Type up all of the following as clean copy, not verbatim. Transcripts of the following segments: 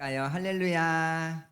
할까요? 할렐루야.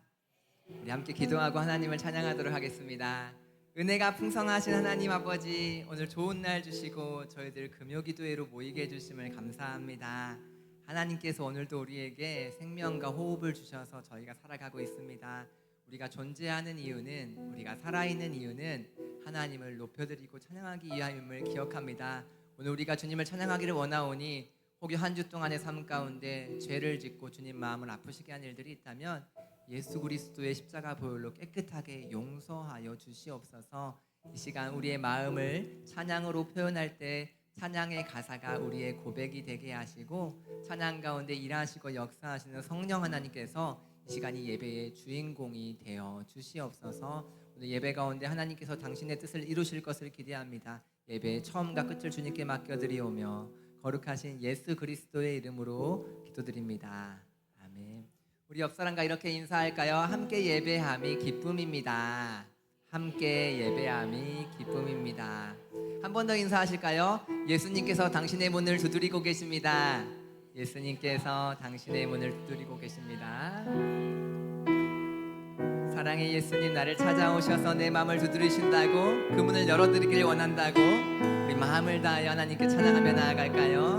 우리 함께 기도하고 하나님을 찬양하도록 하겠습니다. 은혜가 풍성하신 하나님 아버지, 오늘 좋은 날 주시고 저희들 금요기도회로 모이게 해주심을 감사합니다. 하나님께서 오늘도 우리에게 생명과 호흡을 주셔서 저희가 살아가고 있습니다. 우리가 존재하는 이유는, 우리가 살아있는 이유는 하나님을 높여드리고 찬양하기 위함임을 기억합니다. 오늘 우리가 주님을 찬양하기를 원하오니 혹여 한 주 동안의 삶 가운데 죄를 짓고 주님 마음을 아프시게 한 일들이 있다면 예수 그리스도의 십자가 보혈로 깨끗하게 용서하여 주시옵소서. 이 시간 우리의 마음을 찬양으로 표현할 때 찬양의 가사가 우리의 고백이 되게 하시고, 찬양 가운데 일하시고 역사하시는 성령 하나님께서 이 시간 이 예배의 주인공이 되어 주시옵소서. 오늘 예배 가운데 하나님께서 당신의 뜻을 이루실 것을 기대합니다. 예배의 처음과 끝을 주님께 맡겨드리오며 거룩하신 예수 그리스도의 이름으로 기도드립니다. 아멘. 우리 옆 사람과 이렇게 인사할까요? 함께 예배함이 기쁨입니다. 함께 예배함이 기쁨입니다. 한 번 더 인사하실까요? 예수님께서 당신의 문을 두드리고 계십니다. 예수님께서 당신의 문을 두드리고 계십니다. 사랑의 예수님, 나를 찾아오셔서 내 마음을 두드리신다고, 그 문을 열어드리길 원한다고 우리 마음을 다하여 하나님께 찬양하며 나아갈까요?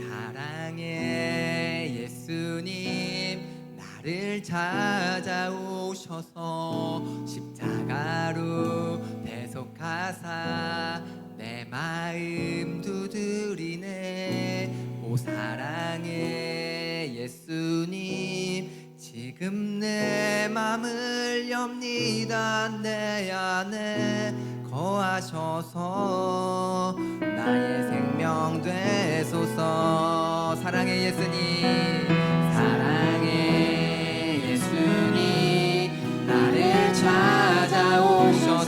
사랑의 예수님, 나를 찾아오셔서 십자가로 대속하사 내 마음 두드리네. 오 사랑의 예수님, 지금 내 맘을 엽니다. 내 안에 거하셔서 나의 생명 되소서. 사랑의 예수님, 사랑의 예수님, 나를 찾아오셔서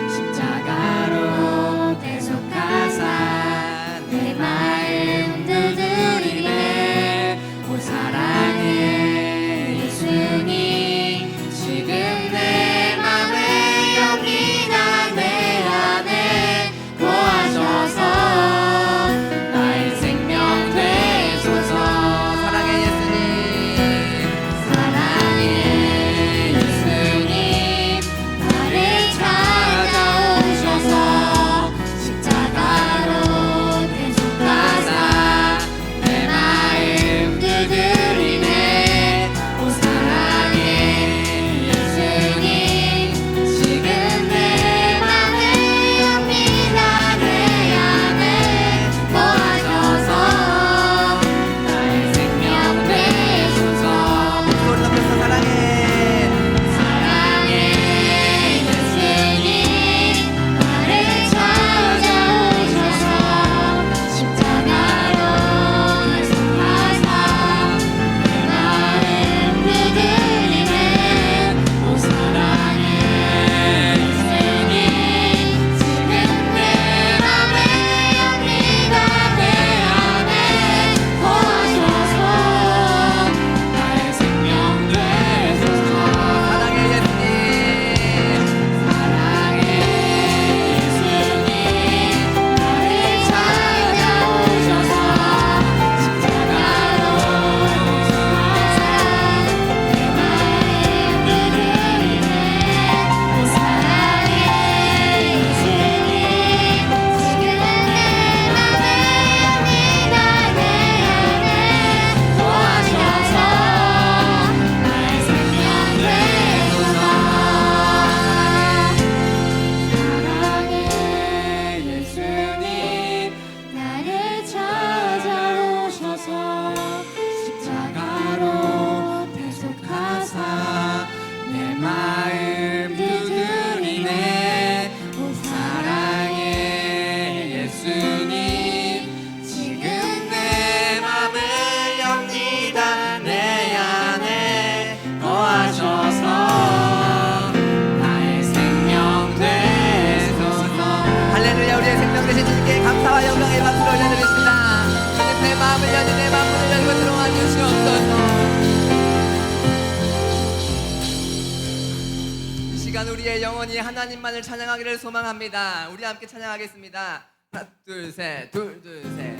십자가로 대속하사 내 마음 두드리네. 오 사랑의 예수님, 지금 내 맘을 엽니다. 내 안에 거하셔서 나의 생명 되소서. 사랑의 예수님, 사랑의 예수님, 나를 찾아오셔서 십자가로 대속하사 내 마음 두드리네. 오 사랑의 예수님, 지금 내 맘을 엽니다. 내 안에 거하셔서 나의 생명 되소서. 목소리 높여서 사랑해. 사랑의 예수님, 나를 찾아오셔서 십자가로 대속하사 내 마음 두드리네. 오 사랑의 예수님, 지금 내 맘을 엽니다. 내 안에 거하셔서 나의 생명 되소서. 사랑의 예수님, 사랑의 예수님, 나를 찾아오셔서 십자가로 대속하사 내 마음 두드리네. 오 사랑의 예수님, 지금 내 맘을 엽니다. 내 안에 거하셔서 나의 생명 되소서. 사랑의 예수님, 나를 찾아오셔서 십자가로 대속하사 내 마음 두드리네. 오 사랑의 예수님, 지금 내 맘을 엽니다. 내 안에 거하셔서 나의 생명 되소서. 할렐루야. 우리의 생명 되신 주님께 감사와 영광의 박수를 올려드리겠습니다. 주님, 내 마음을 여는 내 마음을 열고 들어와 주시옵소서. 이 시간 우리의 영혼이 하나님만을 찬양하기를 소망합니다. 우리 함께 찬양하겠습니다. 하나 둘 셋, 둘 둘 셋.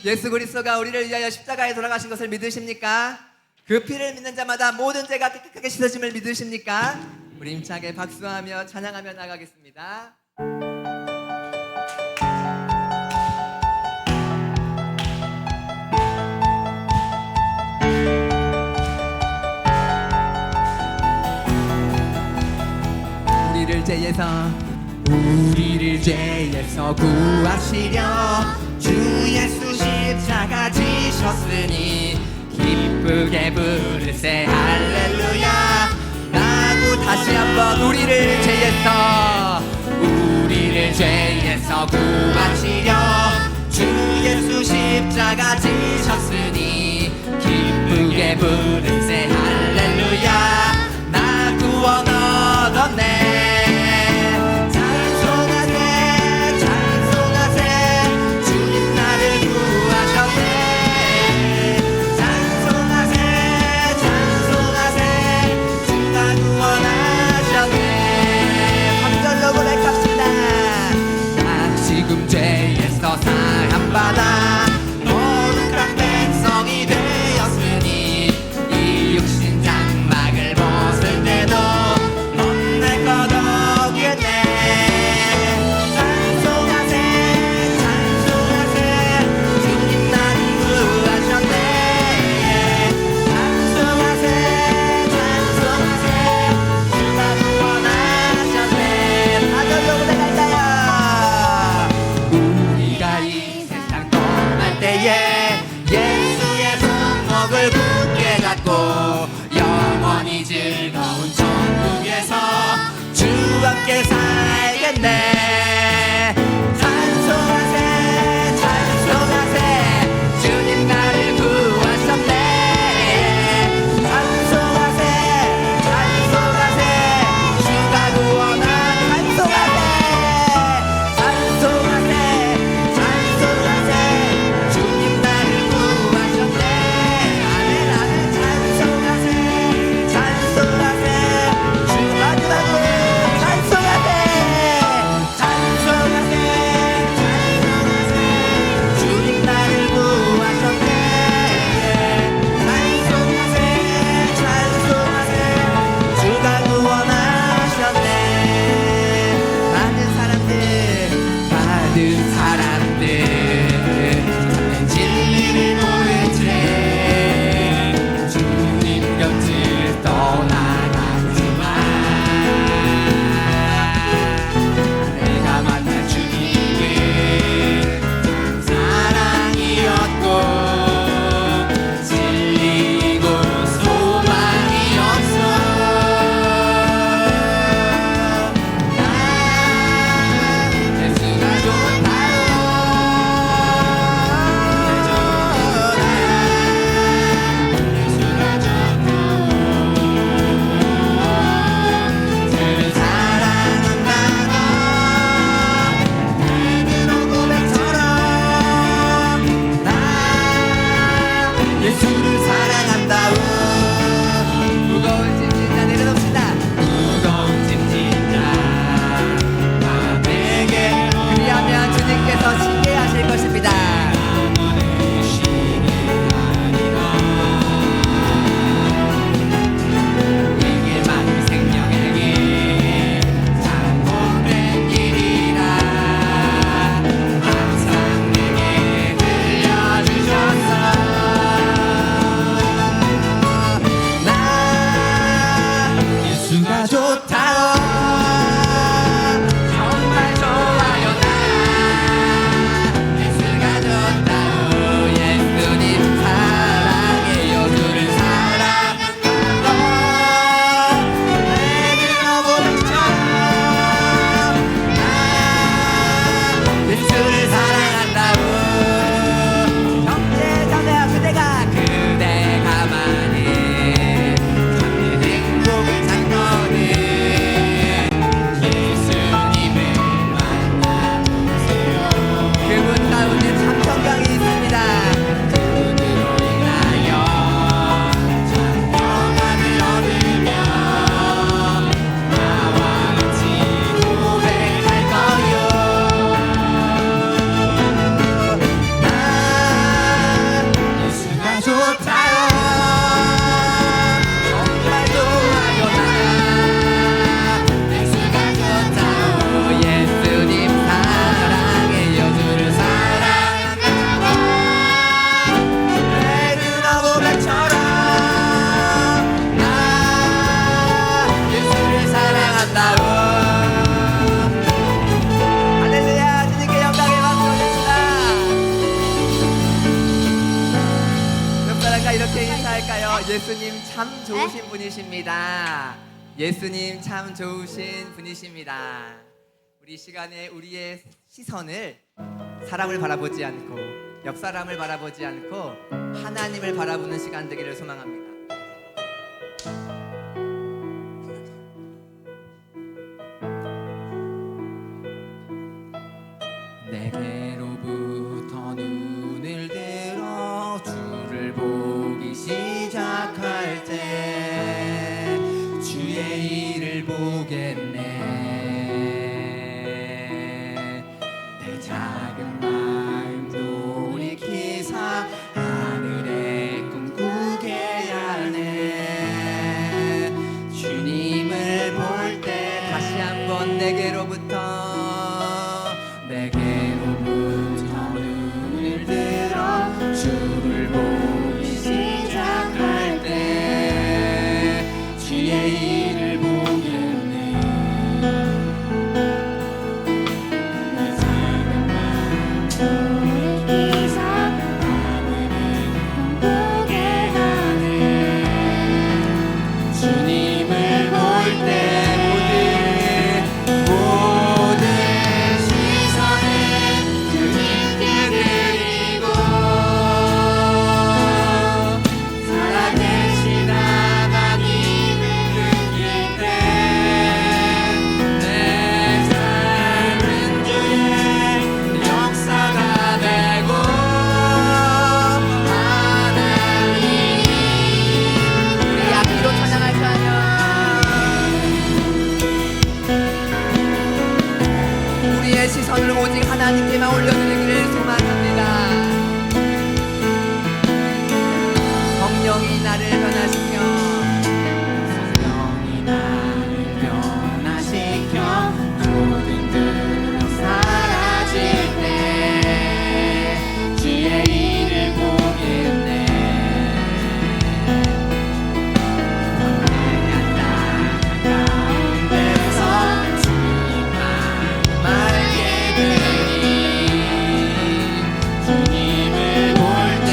예수 그리스도가 우리를 위하여 십자가에 돌아가신 것을 믿으십니까? 그 피를 믿는 자마다 모든 죄가 깨끗하게 씻어짐을 믿으십니까? 우리 힘차게 박수하며 찬양하며 나가겠습니다. 우리를 죄에서 구하시려 주 예수 십자가 지셨으니 기쁘게 부르세 할렐루야. 라고 다시 한번 우리를 죄에서 구하시려 주 예수 십자가 지셨으니 기쁘게 부르세 할렐루야. 나 구원 얻었네. 사함받아 거룩한 백성이 되었으니 이 육신 장막을 벗을 때도 넌 날 거룩했네. 찬송하세 찬송하세 주님 나를 구하셨네. 찬송하세 찬송하세 주가 구원하셨네. 하늘로 올라갈까요? 예수의 손목을 굳게 잡고 영원히 즐거운 천국에서 주와 함께 살겠네. 찬송하세 찬송하세 주님 나를 구하셨네. 찬송하세 찬송하세 주가 구원한 찬송하세 찬송하세 찬송하세 주님 나를 구하셨네. 아멘 아멘. 찬송하세 찬송하세 주 마지막으로 찬송하세 할까요? 예수님 참 좋으신 분이십니다. 예수님 참 좋으신 분이십니다. 우리 시간에 우리의 시선을 사람을 바라보지 않고 옆 사람을 바라보지 않고 하나님을 바라보는 시간 되기를 소망합니다. 내게로부터 눈을 들어 주를 보기 시작할 때 주의 일을 보겠네. 내 작은 마음 돌이키사 하늘의 꿈 꾸게 하네. 주님을 볼 때 다시 한번 내게로부터 눈을 들어 주를 보기 시작할 때 주의 일을 보겠네. 내 작은 마음 돌이키사 하늘의 꿈 꾸게 하네. 주님을 볼 때 시선을 오직 하나님께만 올려드리기를 소망합니다. 성령이 나를 변화시켜 모든 두려움 사라질 때 주의 일을 보겠네. 가운데서 주님만 주님을 볼 때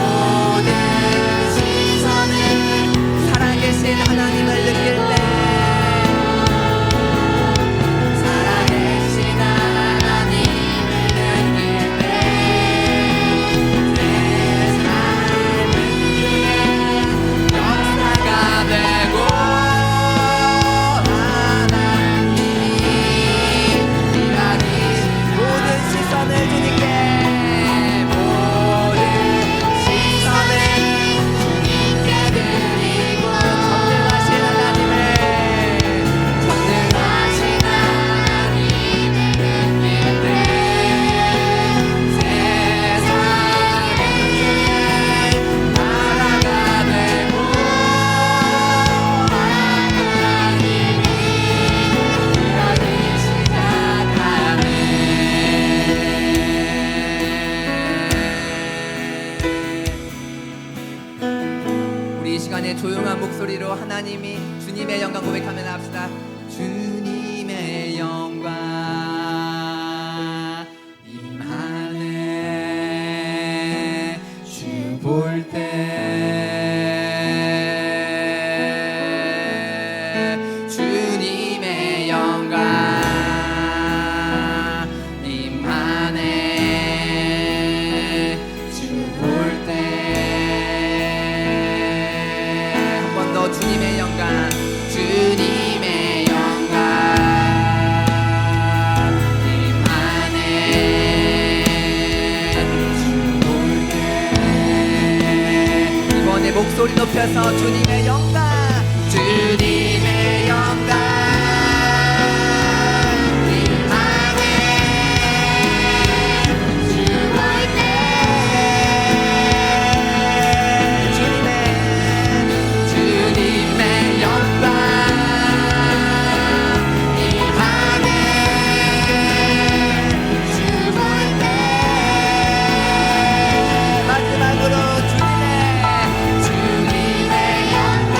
모든 시선을 살아계신 하나님을 느낄 때 살아계신 하나님을 느낄 때 내 삶은 주의 역사가 되고 하나님이 일하니 모든 시선을 주님께 드리고 전능하신 하나님을 느낄 때 세상은 주의 나라가 되고 하나님이 일하기 시작하네. 우리 이 시간에 조용한 목소리로 하나님이 주님의 영광 고백하며 합시다. 주님의 영광 임하네. 주 볼 때 주님의 영광 임하네. 주 볼 때 한 번 더 주님의 영광 주님의 영광 임하네. 주 볼 때 이번에 목소리 높여서 주님의 영광 주님의 영광 임하네. 주 볼 때 주님의 영광 임하네. 주 볼 때 마지막으로 주님의 영광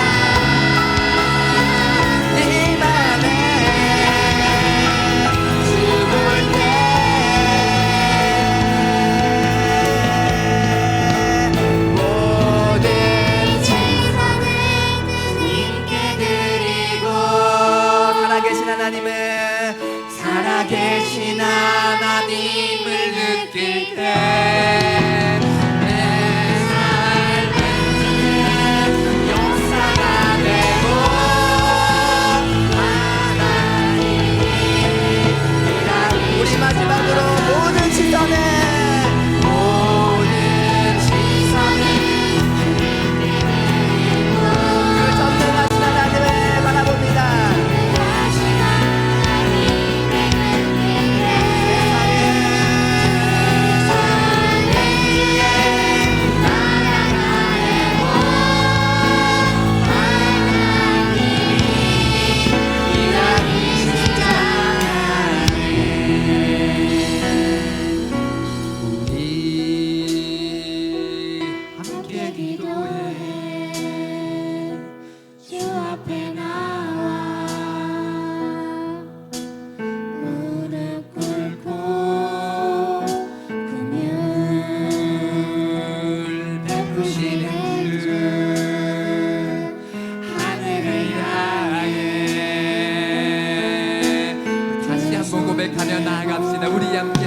기쁨을 느낄 때 내 삶의 역사가 되고 하나님이 우리 마지막으로 모든 시선을 그 전능하신 하나님을 바라봅니다. 함께 기도해 주 앞에 나와 무릎 꿇고 금융을 베푸시는 주 하늘을 향해 다시 한번 고백하며 나아갑시다. 우리 함께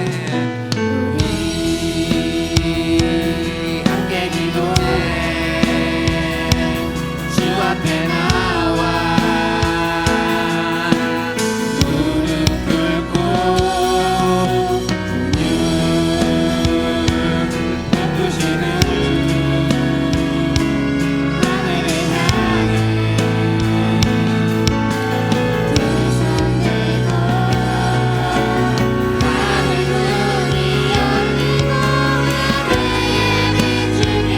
기도해 주 앞에 나와 무릎 꿇고 베푸시는 하늘을 향해 두 손 들고 하늘 문이 열리고 하늘의 비추니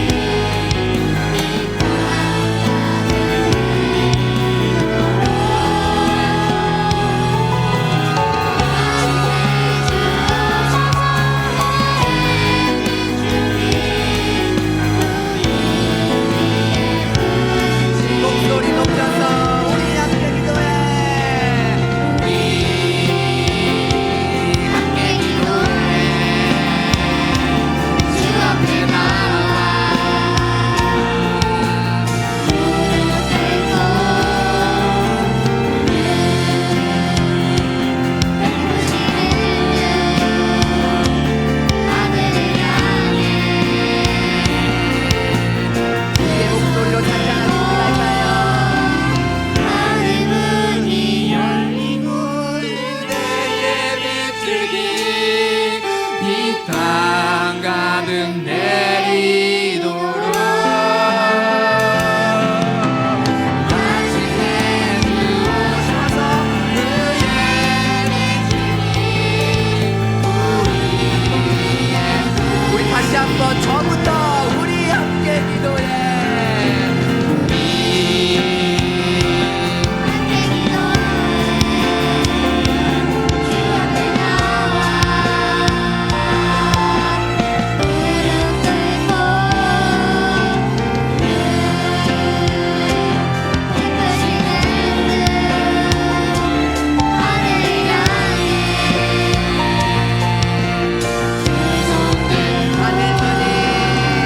이 목소리 높여서 우리 함께 기도해 함께 기도해 주 앞에 나와 우리의 목소리로 찬양하실까요? 하늘 문이 열리고 은혜의 비추기 이 땅 가득 내리도록 마침내 주오셔서 은혜의 우리 다시 한번 저부터 우리 함께 기도해 하늘문이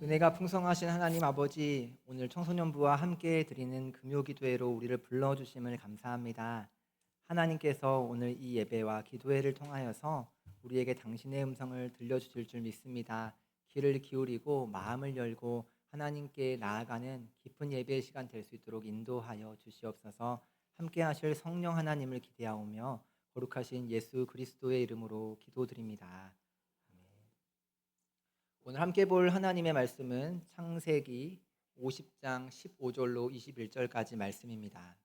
은혜가 풍성하신 하나님 아버지, 오늘 청소년부와 함께 드리는 금요기도회로 우리를 불러주심을 감사합니다. 하나님께서 오늘 이 예배와 기도회를 통하여서 우리에게 당신의 음성을 들려주실 줄 믿습니다. 귀를 기울이고 마음을 열고 하나님께 나아가는 깊은 예배의 시간 될 수 있도록 인도하여 주시옵소서. 함께 하실 성령 하나님을 기대하오며 거룩하신 예수 그리스도의 이름으로 기도드립니다. 오늘 함께 볼 하나님의 말씀은 창세기 50장 15절로 21절까지 말씀입니다.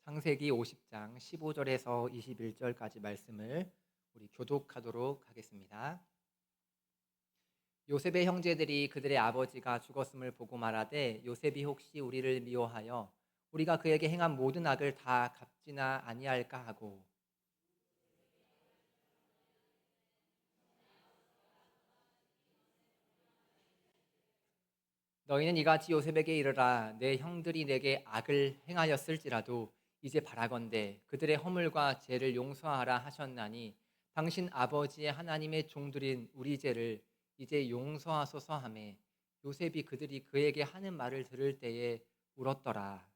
창세기 50장 15절에서 21절까지 말씀을 우리 교독하도록 하겠습니다. 요셉의 형제들이 그들의 아버지가 죽었음을 보고 말하되 요셉이 혹시 우리를 미워하여 우리가 그에게 행한 모든 악을 다 갚지나 아니할까 하고 너희는 이같이 요셉에게 이르라 내 형들이 내게 악을 행하였을지라도 이제 바라건대 그들의 허물과 죄를 용서하라 하셨나니 당신 아버지의 하나님의 종들인 우리 죄를 이제 용서하소서 하매 요셉이 그들이 그에게 하는 말을 들을 때에 울었더라.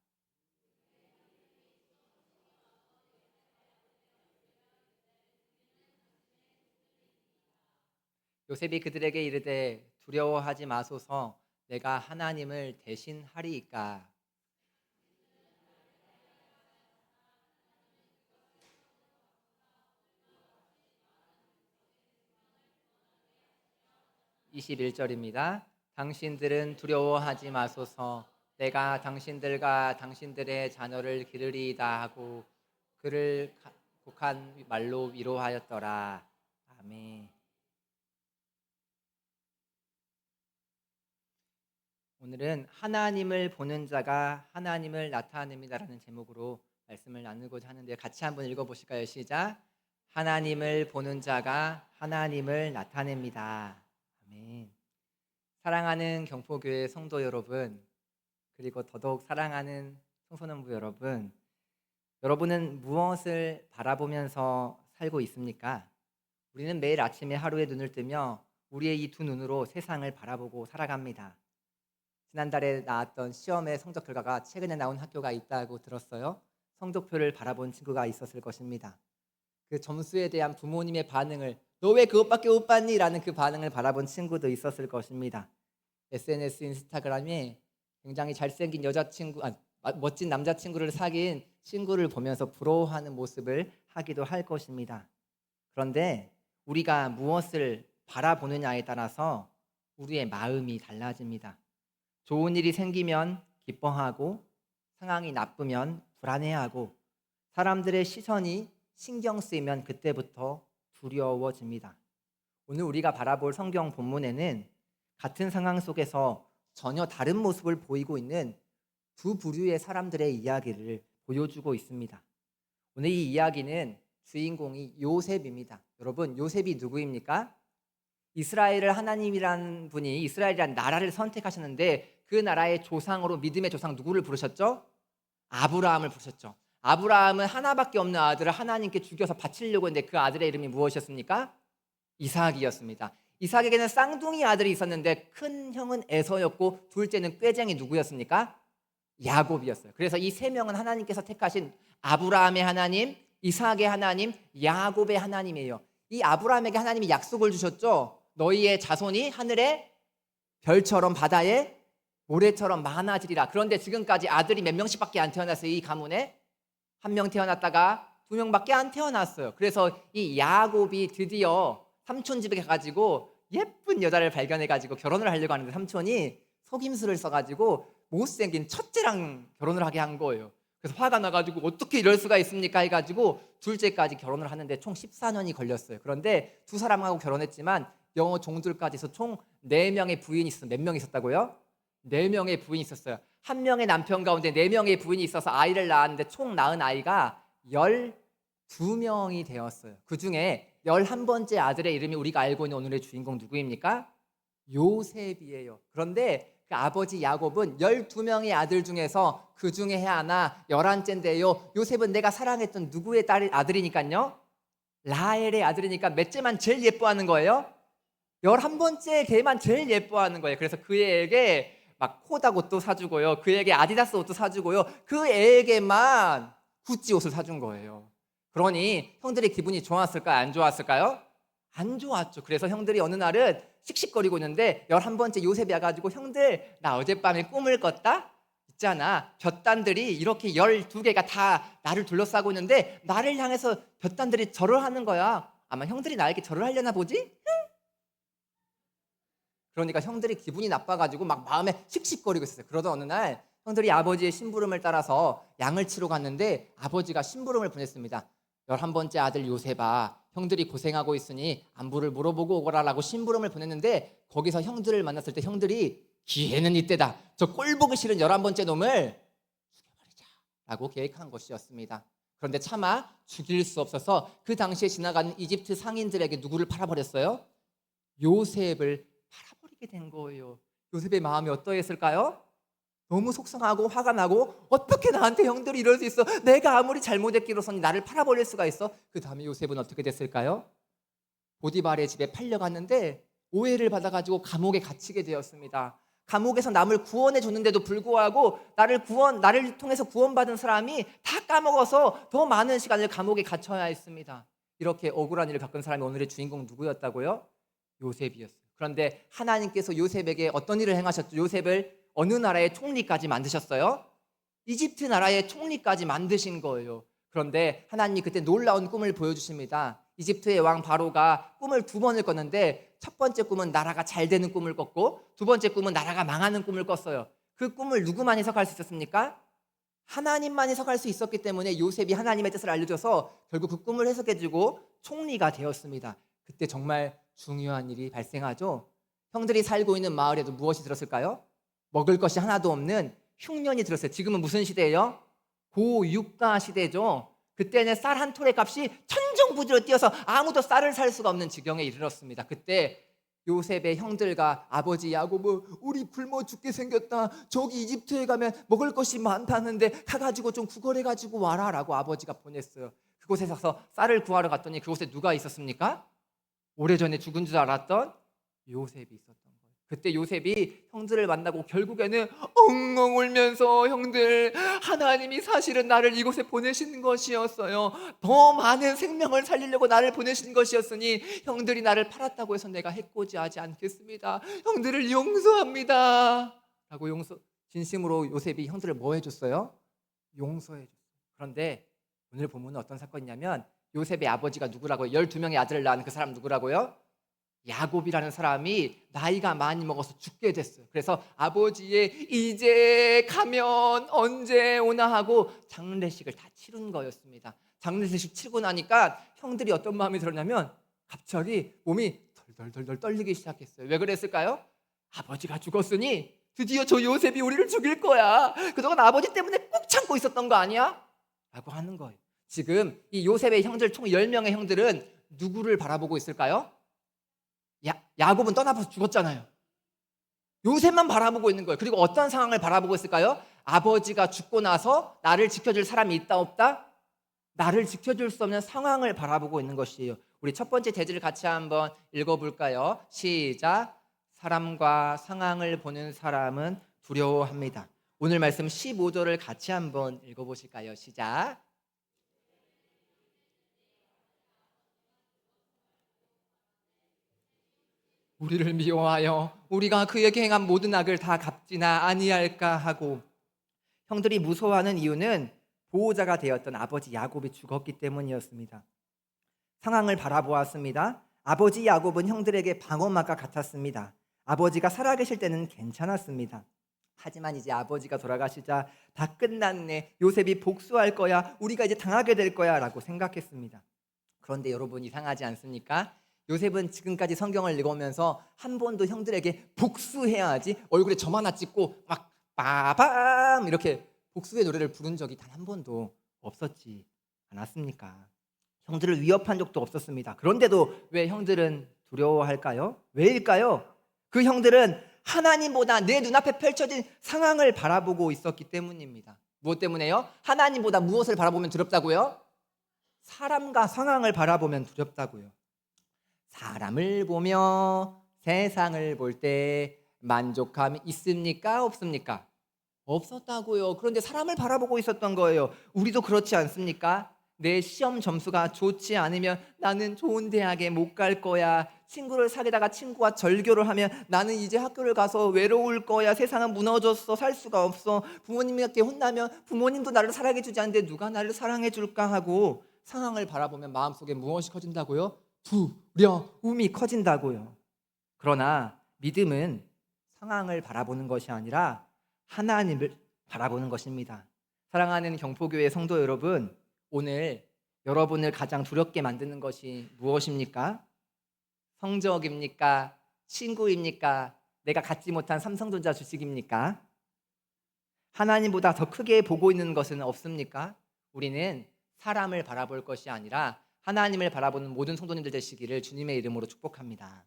요셉이 그들에게 이르되 두려워하지 마소서 내가 하나님을 대신하리이까. (21절입니다) 당신들은 두려워하지 마소서 내가 당신들과 당신들의 자녀를 기르리이다 하고 그를 곡한 말로 위로하였더라. 아멘. 오늘은 하나님을 보는 자가 하나님을 나타냅니다라는 제목으로 말씀을 나누고자 하는데 같이 한번 읽어보실까요? 시작. 하나님을 보는 자가 하나님을 나타냅니다. 아멘. 사랑하는 경포교회 성도 여러분, 그리고 더더욱 사랑하는 청소년부 여러분, 여러분은 무엇을 바라보면서 살고 있습니까? 우리는 매일 아침에 하루에 눈을 뜨며 우리의 이 두 눈으로 세상을 바라보고 살아갑니다. 지난달에 나왔던 시험의 성적 결과가 최근에 나온 학교가 있다고 들었어요. 성적표를 바라본 친구가 있었을 것입니다. 그 점수에 대한 부모님의 반응을 너 왜 그것밖에 못 봤니? 라는 그 반응을 바라본 친구도 있었을 것입니다. SNS 인스타그램에 굉장히 잘생긴 여자친구, 멋진 남자친구를 사귄 친구를 보면서 부러워하는 모습을 하기도 할 것입니다. 그런데 우리가 무엇을 바라보느냐에 따라서 우리의 마음이 달라집니다. 좋은 일이 생기면 기뻐하고 상황이 나쁘면 불안해하고 사람들의 시선이 신경 쓰이면 그때부터 두려워집니다. 오늘 우리가 바라볼 성경 본문에는 같은 상황 속에서 전혀 다른 모습을 보이고 있는 두 부류의 사람들의 이야기를 보여주고 있습니다. 오늘 이 이야기는 주인공이 요셉입니다. 여러분, 요셉이 누구입니까? 이스라엘을 하나님이라는 분이 이스라엘이라는 나라를 선택하셨는데 그 나라의 조상으로 믿음의 조상 누구를 부르셨죠? 아브라함을 부르셨죠. 아브라함은 하나밖에 없는 아들을 하나님께 죽여서 바치려고 했는데 그 아들의 이름이 무엇이었습니까? 이삭이었습니다. 이삭에게는 쌍둥이 아들이 있었는데 큰 형은 에서였고 둘째는 꾀쟁이 누구였습니까? 야곱이었어요. 그래서 이 세 명은 하나님께서 택하신 아브라함의 하나님, 이삭의 하나님, 야곱의 하나님이에요. 이 아브라함에게 하나님이 약속을 주셨죠. 너희의 자손이 하늘의 별처럼 바다의 모래처럼 많아지리라. 그런데 지금까지 아들이 몇 명씩밖에 안 태어났어요. 이 가문에 한 명 태어났다가 두 명밖에 안 태어났어요. 그래서 이 야곱이 드디어 삼촌 집에 가가지고 예쁜 여자를 발견해가지고 결혼을 하려고 하는데 삼촌이 속임수를 써가지고 못생긴 첫째랑 결혼을 하게 한 거예요. 그래서 화가 나가지고 어떻게 이럴 수가 있습니까 해가지고 둘째까지 결혼을 하는데 총 14년이 걸렸어요. 그런데 두 사람하고 결혼했지만 영어 종들까지 해서 총 4명의 부인이 있었어요. 몇 명 있었다고요? 4명의 부인이 있었어요. 한 명의 남편 가운데 4명의 부인이 있어서 아이를 낳았는데 총 낳은 아이가 12명이 되었어요. 그 중에 11번째 아들의 이름이 우리가 알고 있는 오늘의 주인공 누구입니까? 요셉이에요. 그런데 그 아버지 야곱은 12명의 아들 중에서 그 중에 하나 11째인데요. 요셉은 내가 사랑했던 누구의 아들이니까요. 라헬의 아들이니까 맷째만 제일 예뻐하는 거예요. 11번째 걔만 제일 예뻐하는 거예요. 그래서 그 애에게 막 코닥 옷도 사주고요. 그에게 아디다스 옷도 사주고요. 그 애에게만 구찌 옷을 사준 거예요. 그러니 형들이 기분이 좋았을까요? 안 좋았을까요? 안 좋았죠. 그래서 형들이 어느 날은 씩씩거리고 있는데 11번째 요셉이 와가지고 형들 나 어젯밤에 꿈을 꿨다? 있잖아. 볕단들이 이렇게 12개가 다 나를 둘러싸고 있는데 나를 향해서 볕단들이 절을 하는 거야. 아마 형들이 나에게 절을 하려나 보지? 그러니까 형들이 기분이 나빠가지고 막 마음에 씩씩거리고 있었어요. 그러던 어느 날 형들이 아버지의 심부름을 따라서 양을 치러 갔는데 아버지가 심부름을 보냈습니다. 11번째 아들 요셉아, 형들이 고생하고 있으니 안부를 물어보고 오거라라고 심부름을 보냈는데 거기서 형들을 만났을 때 형들이 기회는 이때다. 저 꼴보기 싫은 11번째 놈을 죽여버리자라고 계획한 것이었습니다. 그런데 차마 죽일 수 없어서 그 당시에 지나가는 이집트 상인들에게 누구를 팔아버렸어요? 요셉을 팔아버리게 된 거예요. 요셉의 마음이 어떠했을까요? 너무 속상하고 화가 나고 어떻게 나한테 형들이 이럴 수 있어? 내가 아무리 잘못했기로서니 나를 팔아버릴 수가 있어? 그 다음에 요셉은 어떻게 됐을까요? 보디발의 집에 팔려갔는데 오해를 받아가지고 감옥에 갇히게 되었습니다. 감옥에서 남을 구원해 줬는데도 불구하고 나를 통해서 구원받은 사람이 다 까먹어서 더 많은 시간을 감옥에 갇혀야 했습니다. 이렇게 억울한 일을 겪은 사람이 오늘의 주인공 누구였다고요? 요셉이었어요. 그런데 하나님께서 요셉에게 어떤 일을 행하셨죠? 요셉을 어느 나라의 총리까지 만드셨어요? 이집트 나라의 총리까지 만드신 거예요. 그런데 하나님이 그때 놀라운 꿈을 보여주십니다. 이집트의 왕 바로가 꿈을 2번을 꿨는데 첫 번째 꿈은 나라가 잘 되는 꿈을 꿨고 두 번째 꿈은 나라가 망하는 꿈을 꿨어요. 그 꿈을 누구만 해석할 수 있었습니까? 하나님만 해석할 수 있었기 때문에 요셉이 하나님의 뜻을 알려줘서 결국 그 꿈을 해석해주고 총리가 되었습니다. 그때 정말 중요한 일이 발생하죠. 형들이 살고 있는 마을에도 무엇이 들었을까요? 먹을 것이 하나도 없는 흉년이 들었어요. 지금은 무슨 시대예요? 고유가 시대죠. 그때는 쌀 한 톨의 값이 천정부지로 뛰어서 아무도 쌀을 살 수가 없는 지경에 이르렀습니다. 그때 요셉의 형들과 아버지 야곱은 우리 굶어 죽게 생겼다. 저기 이집트에 가면 먹을 것이 많다는데 가가지고 좀 구걸해가지고 와라 라고 아버지가 보냈어요. 그곳에 가서 쌀을 구하러 갔더니 그곳에 누가 있었습니까? 오래전에 죽은 줄 알았던 요셉이 있었던 거예요. 그때 요셉이 형들을 만나고 결국에는 엉엉 울면서 형들, 하나님이 사실은 나를 이곳에 보내신 것이었어요. 더 많은 생명을 살리려고 나를 보내신 것이었으니 형들이 나를 팔았다고 해서 내가 해코지하지 않겠습니다. 형들을 용서합니다 라고 진심으로 요셉이 형들을 뭐 해줬어요? 용서해줬어요. 그런데 오늘 본문은 어떤 사건이냐면 요셉의 아버지가 누구라고요? 12명의 아들을 낳은 그 사람 누구라고요? 야곱이라는 사람이 나이가 많이 먹어서 죽게 됐어요. 그래서 아버지의 이제 가면 언제 오나 하고 장례식을 다 치른 거였습니다. 장례식 치르고 나니까 형들이 어떤 마음이 들었냐면 갑자기 몸이 덜덜덜 떨리기 시작했어요. 왜 그랬을까요? 아버지가 죽었으니 드디어 저 요셉이 우리를 죽일 거야. 그동안 아버지 때문에 꾹 참고 있었던 거 아니야? 라고 하는 거예요. 지금 이 요셉의 형들 총 10명의 형들은 누구를 바라보고 있을까요? 야곱은 떠나서 죽었잖아요. 요셉만 바라보고 있는 거예요. 그리고 어떤 상황을 바라보고 있을까요? 아버지가 죽고 나서 나를 지켜줄 사람이 있다 없다? 나를 지켜줄 수 없는 상황을 바라보고 있는 것이에요. 우리 첫 번째 대지를 같이 한번 읽어볼까요? 시작. 사람과 상황을 보는 사람은 두려워합니다. 오늘 말씀 15절을 같이 한번 읽어보실까요? 시작. 우리를 미워하여 우리가 그에게 행한 모든 악을 다 갚지나 아니할까 하고. 형들이 무서워하는 이유는 보호자가 되었던 아버지 야곱이 죽었기 때문이었습니다. 상황을 바라보았습니다. 아버지 야곱은 형들에게 방어막과 같았습니다. 아버지가 살아계실 때는 괜찮았습니다. 하지만 이제 아버지가 돌아가시자 다 끝났네, 요셉이 복수할 거야, 우리가 이제 당하게 될 거야 라고 생각했습니다. 그런데 여러분, 이상하지 않습니까? 요셉은 지금까지 성경을 읽으면서 한 번도 형들에게 복수해야지 얼굴에 점 하나 찍고 막 빠밤 이렇게 복수의 노래를 부른 적이 단 한 번도 없었지 않았습니까? 형들을 위협한 적도 없었습니다. 그런데도 왜 형들은 두려워할까요? 왜일까요? 그 형들은 하나님보다 내 눈앞에 펼쳐진 상황을 바라보고 있었기 때문입니다. 무엇 때문에요? 하나님보다 무엇을 바라보면 두렵다고요? 사람과 상황을 바라보면 두렵다고요. 사람을 보며 세상을 볼 때 만족감이 있습니까? 없습니까? 없었다고요. 그런데 사람을 바라보고 있었던 거예요. 우리도 그렇지 않습니까? 내 시험 점수가 좋지 않으면 나는 좋은 대학에 못 갈 거야. 친구를 사귀다가 친구와 절교를 하면 나는 이제 학교를 가서 외로울 거야. 세상은 무너졌어. 살 수가 없어. 부모님한테 혼나면 부모님도 나를 사랑해 주지 않는데 누가 나를 사랑해 줄까 하고 상황을 바라보면 마음속에 무엇이 커진다고요? 두려움이 커진다고요. 그러나 믿음은 상황을 바라보는 것이 아니라 하나님을 바라보는 것입니다. 사랑하는 경포교회 성도 여러분, 오늘 여러분을 가장 두렵게 만드는 것이 무엇입니까? 성적입니까? 친구입니까? 내가 갖지 못한 삼성전자 주식입니까? 하나님보다 더 크게 보고 있는 것은 없습니까? 우리는 사람을 바라볼 것이 아니라 하나님을 바라보는 모든 성도님들 되시기를 주님의 이름으로 축복합니다.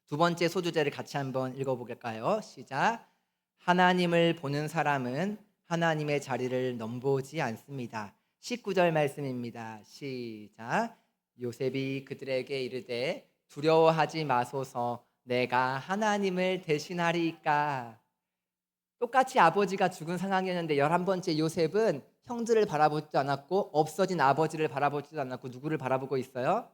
두 번째 소주제를 같이 한번 읽어볼까요? 시작. 하나님을 보는 사람은 하나님의 자리를 넘보지 않습니다. 19절 말씀입니다. 시작. 요셉이 그들에게 이르되 두려워하지 마소서, 내가 하나님을 대신하리이까. 똑같이 아버지가 죽은 상황이었는데 11번째 요셉은 형들을 바라보지도 않았고 없어진 아버지를 바라보지도 않았고 누구를 바라보고 있어요?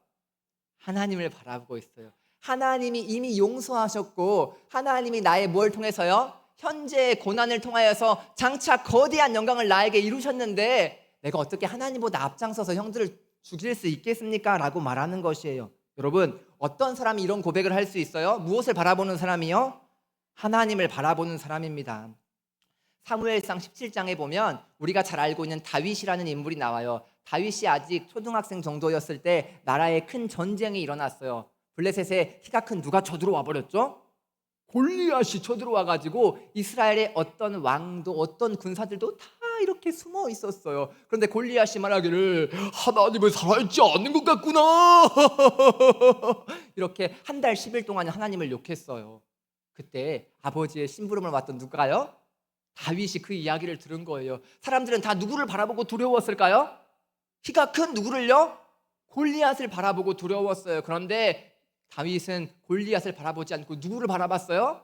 하나님을 바라보고 있어요. 하나님이 이미 용서하셨고 하나님이 나의 뭘 통해서요? 현재의 고난을 통하여서 장차 거대한 영광을 나에게 이루셨는데 내가 어떻게 하나님보다 앞장서서 형들을 죽일 수 있겠습니까? 라고 말하는 것이에요. 여러분, 어떤 사람이 이런 고백을 할 수 있어요? 무엇을 바라보는 사람이요? 하나님을 바라보는 사람입니다. 사무엘상 17장에 보면 우리가 잘 알고 있는 다윗이라는 인물이 나와요. 다윗이 아직 초등학생 정도였을 때 나라에 큰 전쟁이 일어났어요. 블레셋에 키가 큰 누가 쳐들어와 버렸죠? 골리앗이 쳐들어와가지고 이스라엘의 어떤 왕도 어떤 군사들도 다 이렇게 숨어 있었어요. 그런데 골리앗이 말하기를 하나님은 살아있지 않는 것 같구나 이렇게 한 달 10일 동안 하나님을 욕했어요. 그때 아버지의 심부름을 맡던 누가요? 다윗이 그 이야기를 들은 거예요. 사람들은 다 누구를 바라보고 두려웠을까요? 키가 큰 누구를요? 골리앗을 바라보고 두려웠어요. 그런데 다윗은 골리앗을 바라보지 않고 누구를 바라봤어요?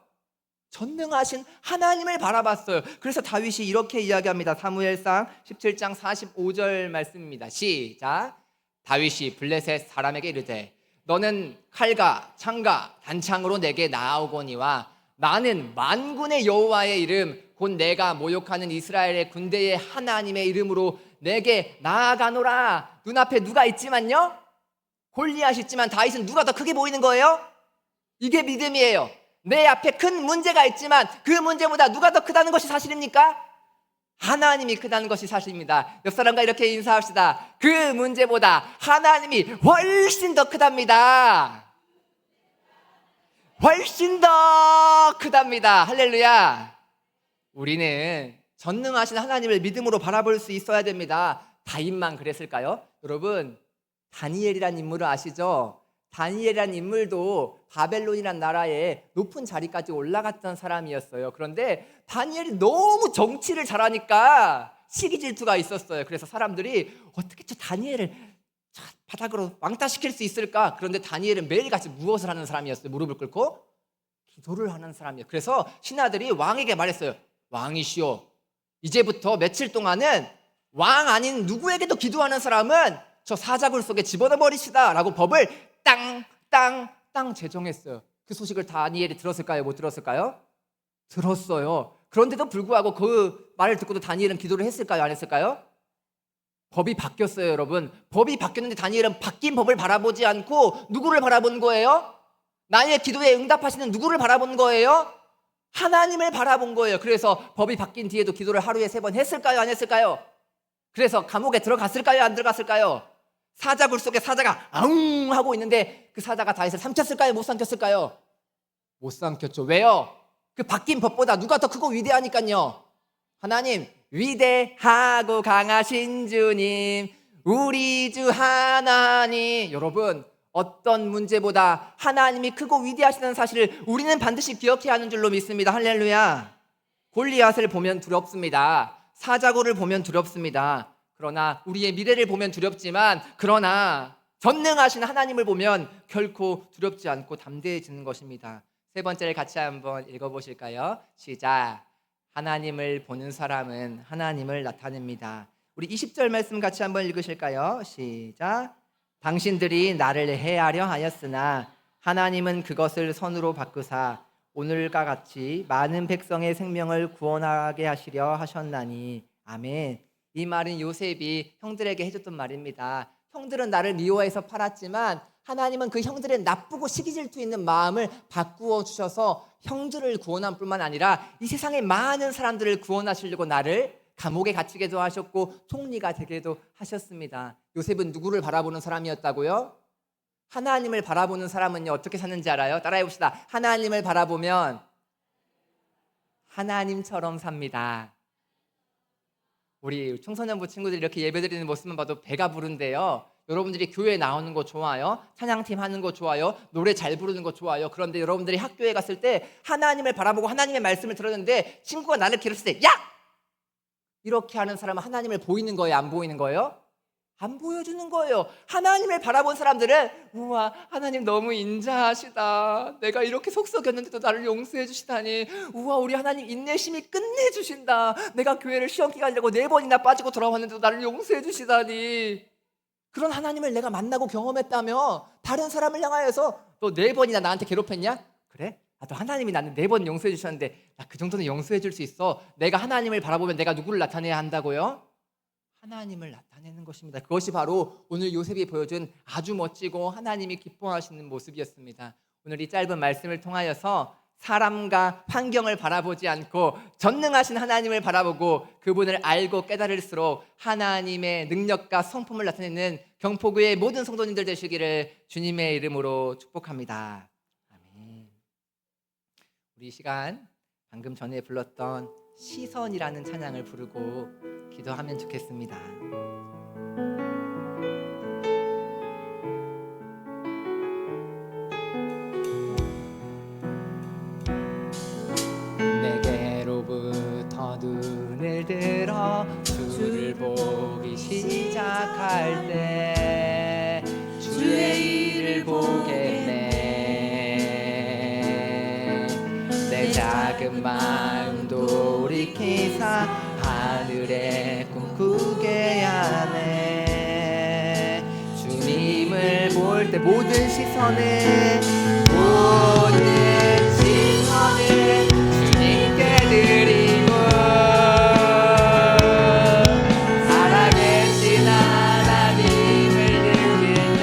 전능하신 하나님을 바라봤어요. 그래서 다윗이 이렇게 이야기합니다. 사무엘상 17장 45절 말씀입니다. 시작. 다윗이 블레셋 사람에게 이르되 너는 칼과 창과 단창으로 내게 나아오거니와 나는 만군의 여호와의 이름 곧 내가 모욕하는 이스라엘의 군대의 하나님의 이름으로 내게 나아가노라. 눈앞에 누가 있지만요, 골리앗이 있지만 다윗은 누가 더 크게 보이는 거예요? 이게 믿음이에요. 내 앞에 큰 문제가 있지만 그 문제보다 누가 더 크다는 것이 사실입니까? 하나님이 크다는 것이 사실입니다. 옆 사람과 이렇게 인사합시다. 그 문제보다 하나님이 훨씬 더 크답니다. 훨씬 더 크답니다. 할렐루야. 우리는 전능하신 하나님을 믿음으로 바라볼 수 있어야 됩니다. 다윗만 그랬을까요? 여러분, 다니엘이란 인물을 아시죠? 다니엘이란 인물도 바벨론이란 나라에 높은 자리까지 올라갔던 사람이었어요. 그런데 다니엘이 너무 정치를 잘하니까 시기 질투가 있었어요. 그래서 사람들이 어떻게 저 다니엘을 바닥으로 왕따시킬 수 있을까? 그런데 다니엘은 매일같이 무엇을 하는 사람이었어요? 무릎을 꿇고 기도를 하는 사람이에요. 그래서 신하들이 왕에게 말했어요. 왕이시오, 이제부터 며칠 동안은 왕 아닌 누구에게도 기도하는 사람은 저 사자굴 속에 집어넣어 버리시다 라고 법을 땅 제정했어요. 그 소식을 다니엘이 들었을까요? 못 들었을까요? 들었어요. 그런데도 불구하고 그 말을 듣고도 다니엘은 기도를 했을까요? 안 했을까요? 법이 바뀌었어요, 여러분. 법이 바뀌었는데 다니엘은 바뀐 법을 바라보지 않고 누구를 바라본 거예요? 나의 기도에 응답하시는 누구를 바라본 거예요? 하나님을 바라본 거예요. 그래서 법이 바뀐 뒤에도 기도를 하루에 3번 했을까요? 안 했을까요? 그래서 감옥에 들어갔을까요? 안 들어갔을까요? 사자굴 속에 사자가 아웅 하고 있는데 그 사자가 다윗을 삼켰을까요? 못 삼켰을까요? 못 삼켰죠. 왜요? 그 바뀐 법보다 누가 더 크고 위대하니까요. 하나님, 위대하고 강하신 주님, 우리 주 하나님. 여러분, 어떤 문제보다 하나님이 크고 위대하시다는 사실을 우리는 반드시 기억해야 하는 줄로 믿습니다. 할렐루야. 골리앗을 보면 두렵습니다. 사자굴을 보면 두렵습니다. 그러나 우리의 미래를 보면 두렵지만, 그러나 전능하신 하나님을 보면 결코 두렵지 않고 담대해지는 것입니다. 세 번째를 같이 한번 읽어보실까요? 시작. 하나님을 보는 사람은 하나님을 나타냅니다. 우리 20절 말씀 같이 한번 읽으실까요? 시작. 당신들이 나를 해하려 하였으나 하나님은 그것을 선으로 바꾸사 오늘과 같이 많은 백성의 생명을 구원하게 하시려 하셨나니. 아멘. 이 말은 요셉이 형들에게 해줬던 말입니다. 형들은 나를 미워해서 팔았지만 하나님은 그 형들의 나쁘고 시기 질투 있는 마음을 바꾸어 주셔서 형들을 구원한 뿐만 아니라 이 세상의 많은 사람들을 구원하시려고 나를 감옥에 갇히게도 하셨고 총리가 되게도 하셨습니다. 요셉은 누구를 바라보는 사람이었다고요? 하나님을 바라보는 사람은요, 어떻게 사는지 알아요? 따라해 봅시다. 하나님을 바라보면 하나님처럼 삽니다. 우리 청소년부 친구들이 이렇게 예배드리는 모습만 봐도 배가 부른데요. 여러분들이 교회에 나오는 거 좋아요? 찬양팀 하는 거 좋아요? 노래 잘 부르는 거 좋아요? 그런데 여러분들이 학교에 갔을 때 하나님을 바라보고 하나님의 말씀을 들었는데 친구가 나를 괴롭힐 때 야! 이렇게 하는 사람은 하나님을 보이는 거예요? 안 보이는 거예요? 안 보여주는 거예요. 하나님을 바라본 사람들은 우와, 하나님 너무 인자하시다. 내가 이렇게 속썩였는데도 나를 용서해 주시다니. 우와, 우리 하나님 인내심이 끝내주신다. 내가 교회를 시험 기간이라고 4번이나 빠지고 돌아왔는데도 나를 용서해 주시다니. 그런 하나님을 내가 만나고 경험했다며 다른 사람을 향하여서 너 4번이나 나한테 괴롭혔냐? 그래? 또 하나님이 나는 4번 용서해 주셨는데 나 그 정도는 용서해 줄 수 있어. 내가 하나님을 바라보면 내가 누구를 나타내야 한다고요? 하나님을 나타내는 것입니다. 그것이 바로 오늘 요셉이 보여준 아주 멋지고 하나님이 기뻐하시는 모습이었습니다. 오늘 이 짧은 말씀을 통하여서 사람과 환경을 바라보지 않고 전능하신 하나님을 바라보고 그분을 알고 깨달을수록 하나님의 능력과 성품을 나타내는 경포교회 모든 성도님들 되시기를 주님의 이름으로 축복합니다. 아멘. 우리 이 시간 방금 전에 불렀던 시선이라는 찬양을 부르고 기도하면 좋겠습니다. 내게로부터 눈을 들어 주를 보기 시작할 때 주의 일을 보겠네. 내 작은 마음 돌이키사 하늘에 꿈꾸게 하네. 주님을 볼 때 모든 시선을 주님께 드리고 살아계신 하나님을 느낄 때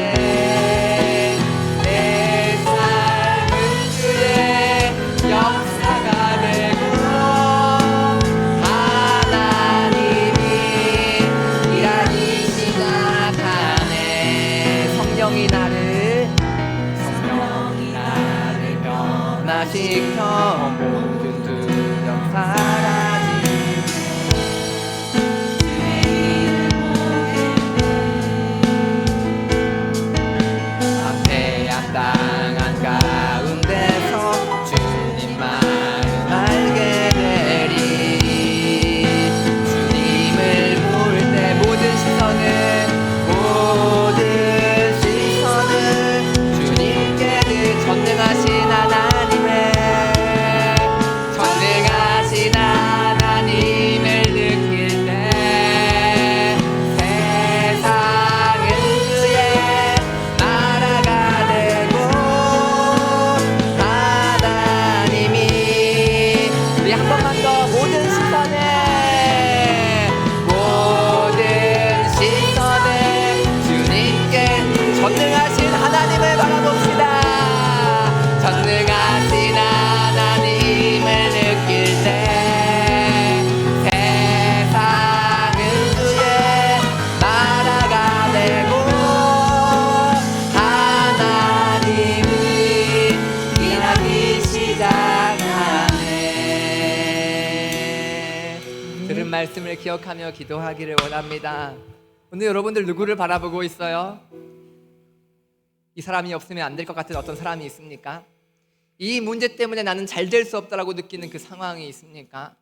내 삶은 주의 역사가 되고 하나님이 일하기 시작하네. 성령이 나를 변화시켜 모든 두려움 사라지고 앞에 당한 가운데서 주님만을 알게 되리. 주님을 볼 때 모든 시선을 주님께 전능하신 하나님을 느낄 때 세상은 주의 나라가 되고 하나님이 우리 한 번만 더 모든 시선을 주님께 전능하신 하나님을 바라봅시다. 전능하신 하나님을 느낄 때 세상은 주의 나라가 되고 하나님이 일하기 시작하네. 들은 말씀을 기억하며 기도하기를 원합니다. 오늘 여러분들 누구를 바라보고 있어요? 이 사람이 없으면 안 될 것 같은 어떤 사람이 있습니까? 이 문제 때문에 나는 잘 될 수 없다라고 느끼는 그 상황이 있습니까?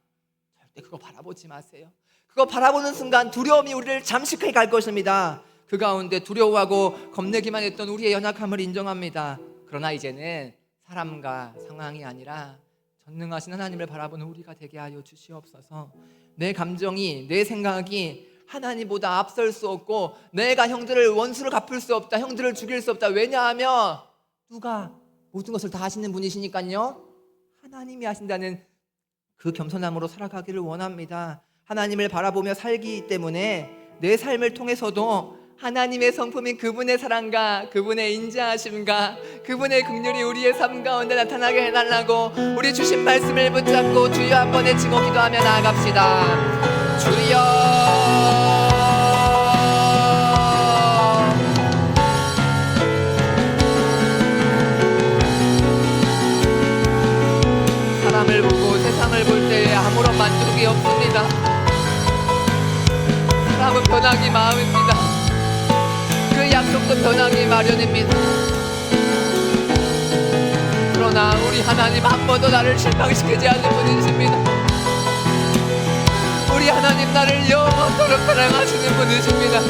절대 그거 바라보지 마세요. 그거 바라보는 순간 두려움이 우리를 잠식해 갈 것입니다. 그 가운데 두려워하고 겁내기만 했던 우리의 연약함을 인정합니다. 그러나 이제는 사람과 상황이 아니라 전능하신 하나님을 바라보는 우리가 되게 하여 주시옵소서. 내 감정이, 내 생각이 하나님보다 앞설 수 없고, 내가 형들을 원수를 갚을 수 없다, 형들을 죽일 수 없다. 왜냐하면 누가 모든 것을 다 하시는 분이시니까요. 하나님이 하신다는 그 겸손함으로 살아가기를 원합니다. 하나님을 바라보며 살기 때문에 내 삶을 통해서도 하나님의 성품인 그분의 사랑과 그분의 인자하심과 그분의 긍휼이 우리의 삶 가운데 나타나게 해달라고 우리 주신 말씀을 붙잡고 주여 한번 외치고 기도하며 나아갑시다. 주여, 사람을 보고 세상을 볼 때에 아무런 만족이 없습니다. 사람은 변하기 마음입니다. 그 약속도 변하기 마련입니다. 그러나 우리 하나님 한 번도 나를 실망시키지 않는 분이십니다. 우리 하나님 나를 영원토록 사랑하시는 분이십니다.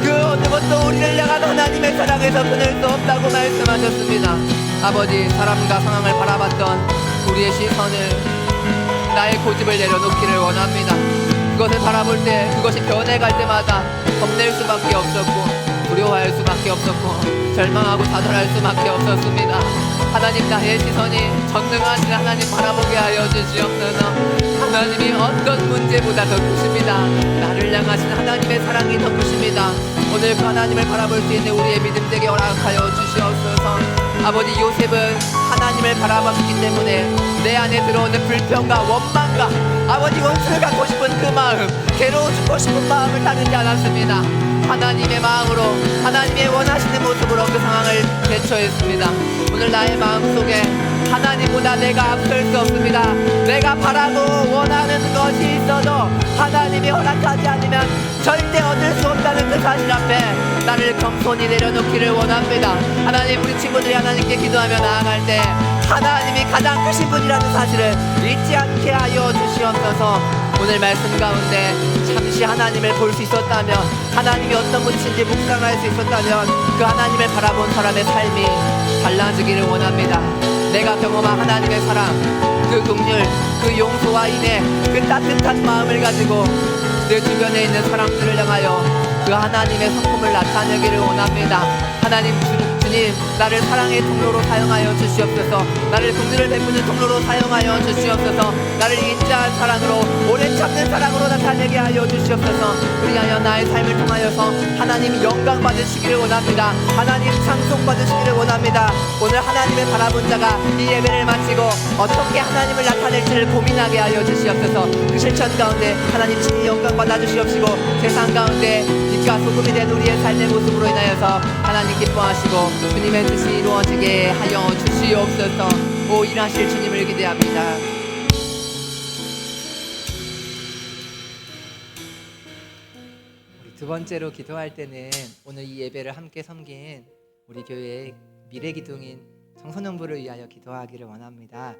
그 어느 것도 우리를 향한 하나님의 사랑에서 끊을 수 없다고 말씀하셨습니다. 아버지, 사람과 상황을 바라봤던 우리의 시선을, 나의 고집을 내려놓기를 원합니다. 그것을 바라볼 때, 그것이 변해갈 때마다 겁낼 수밖에 없었고, 두려워할 수밖에 없었고, 절망하고 좌절할 수밖에 없었습니다. 하나님, 나의 시선이 전능하신 하나님 바라보게 하여 주시옵소서. 하나님이 어떤 문제보다 더 크십니다. 나를 향하신 하나님의 사랑이 더 크십니다. 오늘 그 하나님을 바라볼 수 있는 우리의 믿음 되게 허락하여 주시옵소서. 아버지, 요셉은 하나님을 바라봤기 때문에 내 안에 들어오는 불평과 원망과 아버지 원수를 갖고 싶은 그 마음, 괴로워 죽고 싶은 마음을 다루지 않았습니다. 하나님의 마음으로, 하나님의 원하시는 모습으로 그 상황을 대처했습니다. 오늘 나의 마음속에 하나님보다 내가 앞설 수 없습니다. 내가 바라고 원하는 것이 있어도 하나님이 허락하지 않으면 절대 얻을 수 없다는 그 사실 앞에 나를 겸손히 내려놓기를 원합니다. 하나님, 우리 친구들이 하나님께 기도하며 나아갈 때 하나님이 가장 크신 분이라는 사실을 잊지 않게 하여 주시옵소서. 오늘 말씀 가운데 잠시 하나님을 볼 수 있었다면, 하나님이 어떤 분이신지 묵상할 수 있었다면 그 하나님을 바라본 사람의 삶이 달라지기를 원합니다. 내가 경험한 하나님의 사랑, 그 긍휼, 그 용서와 인애, 그 따뜻한 마음을 가지고 내 주변에 있는 사람들을 향하여 그 하나님의 성품을 나타내기를 원합니다. 하나님, 주님, 나를 사랑의 통로로 사용하여 주시옵소서. 나를 긍휼을 베푸는 통로로 사용하여 주시옵소서. 나를 인자한 사랑으로, 오래 참는 사랑으로 나타내게 하여 주시옵소서. 그리하여 나의 삶을 통하여서 하나님 영광 받으시기를 원합니다. 하나님 찬송 받으시기를 원합니다. 오늘 하나님을 바라본 자가 이 예배를 마치고 어떻게 하나님을 나타낼지를 고민하게 하여 주시옵소서. 그 실천 가운데 하나님 친히 영광 받아주시옵시고, 세상 가운데 빛과 소금이 된 우리의 삶의 모습으로 인하여서 하나님 기뻐하시고 주님의 뜻이 이루어지게 하여 주시옵소서. 오, 일하실 주님을 기대합니다. 우리 두 번째로 기도할 때는 오늘 이 예배를 함께 섬긴 우리 교회의 미래기둥인 청소년부를 위하여 기도하기를 원합니다.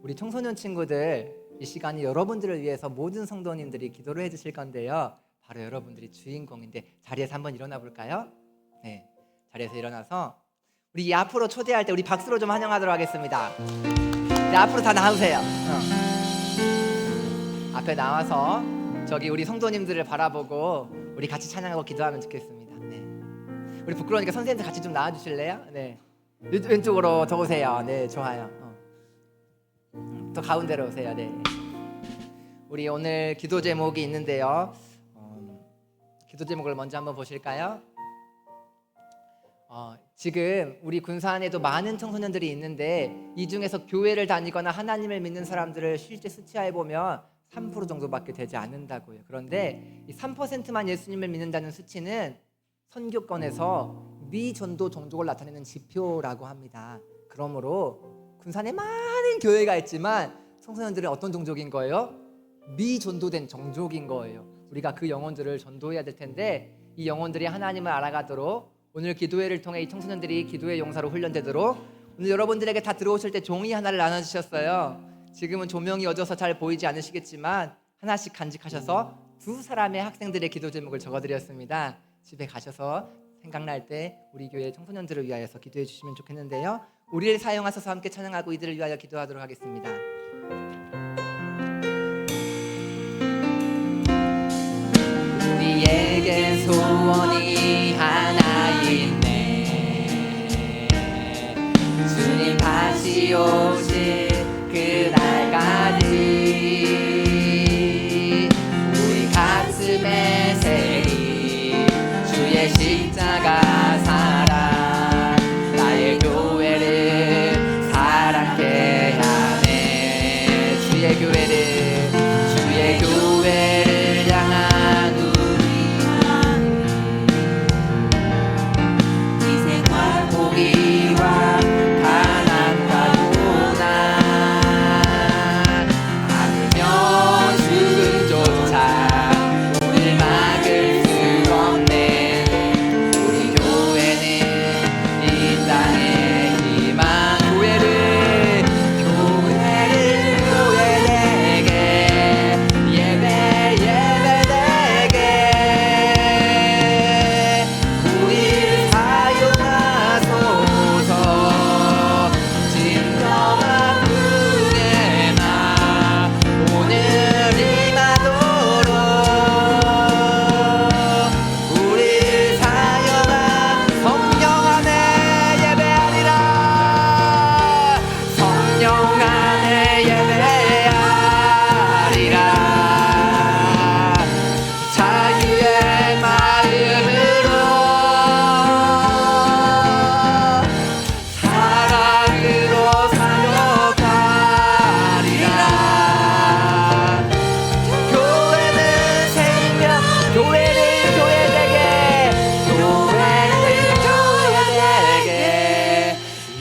우리 청소년 친구들, 이 시간이 여러분들을 위해서 모든 성도님들이 기도를 해주실 건데요, 바로 여러분들이 주인공인데 자리에서 한번 일어나 볼까요? 네, 자리에서 일어나서 우리 이 앞으로 초대할 때 우리 박수로 좀 환영하도록 하겠습니다. 네, 앞으로 다 나오세요. 앞에 나와서 저기 우리 성도님들을 바라보고 우리 같이 찬양하고 기도하면 좋겠습니다. 네. 우리 부끄러우니까 선생님들 같이 좀 나와주실래요? 네. 왼쪽으로 더 오세요. 네, 좋아요. 더 가운데로 오세요. 네. 우리 오늘 기도 제목이 있는데요. 기도 제목을 먼저 한번 보실까요? 지금 우리 군산에도 많은 청소년들이 있는데 이 중에서 교회를 다니거나 하나님을 믿는 사람들을 실제 수치해 보면 3% 정도밖에 되지 않는다고요. 그런데 이 3%만 예수님을 믿는다는 수치는 선교권에서 미전도 종족을 나타내는 지표라고 합니다. 그러므로 군산에 많은 교회가 있지만 청소년들은 어떤 종족인 거예요? 미전도된 종족인 거예요. 우리가 그 영혼들을 전도해야 될 텐데 이 영혼들이 하나님을 알아가도록 오늘 기도회를 통해 이 청소년들이 기도의 용사로 훈련되도록 오늘 여러분들에게 다 들어오실 때 종이 하나를 나눠주셨어요. 지금은 조명이 어두워서 잘 보이지 않으시겠지만 하나씩 간직하셔서 두 사람의 학생들의 기도 제목을 적어드렸습니다. 집에 가셔서 생각날 때 우리 교회 청소년들을 위하여서 기도해 주시면 좋겠는데요. 우리를 사용하셔서 함께 찬양하고 이들을 위하여 기도하도록 하겠습니다. 우리에게 소원이 하나 있네. 주님 다시 오실 그날까지 우리 가슴에 새긴 주의 십자가 사랑 나의 교회를 사랑케 하네. 주의 교회를 향한 희생과 포기와 가난과 고난 아니면 죽음조차 우릴 막을 수 없네. 우리 교회는 이 땅의 희망 교회되게 예배되게 우릴 사용하소서. 진정한 후회나 오늘 임하도록 우릴 사용한 성령 안에 예배하리라. 성령 안에 예배하리라. 자유의 마음으로 사랑으로 사역하리라. 교회는 생명 교회는 교회되게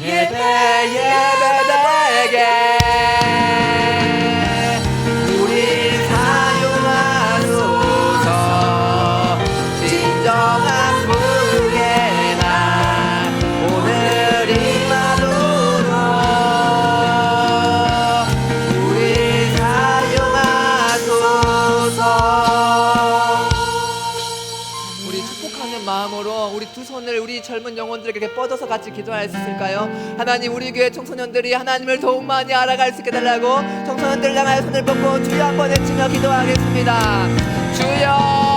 예배되게 우릴 사용하소서. 진정한 후회나 오늘 임하도록 우릴 사용하소서. 우리 축복하는 마음으로 우리 두 손을 우리 젊은 영혼들에게 이렇게 뻗어서 같이 기도할 수 있을까요? 하나님, 우리 교회 청소년들이 하나님을 더욱 많이 알아갈 수 있게 달라고 청소년들 향하여 손을 뻗고 주여 한번 외치며 기도하겠습니다. 주여.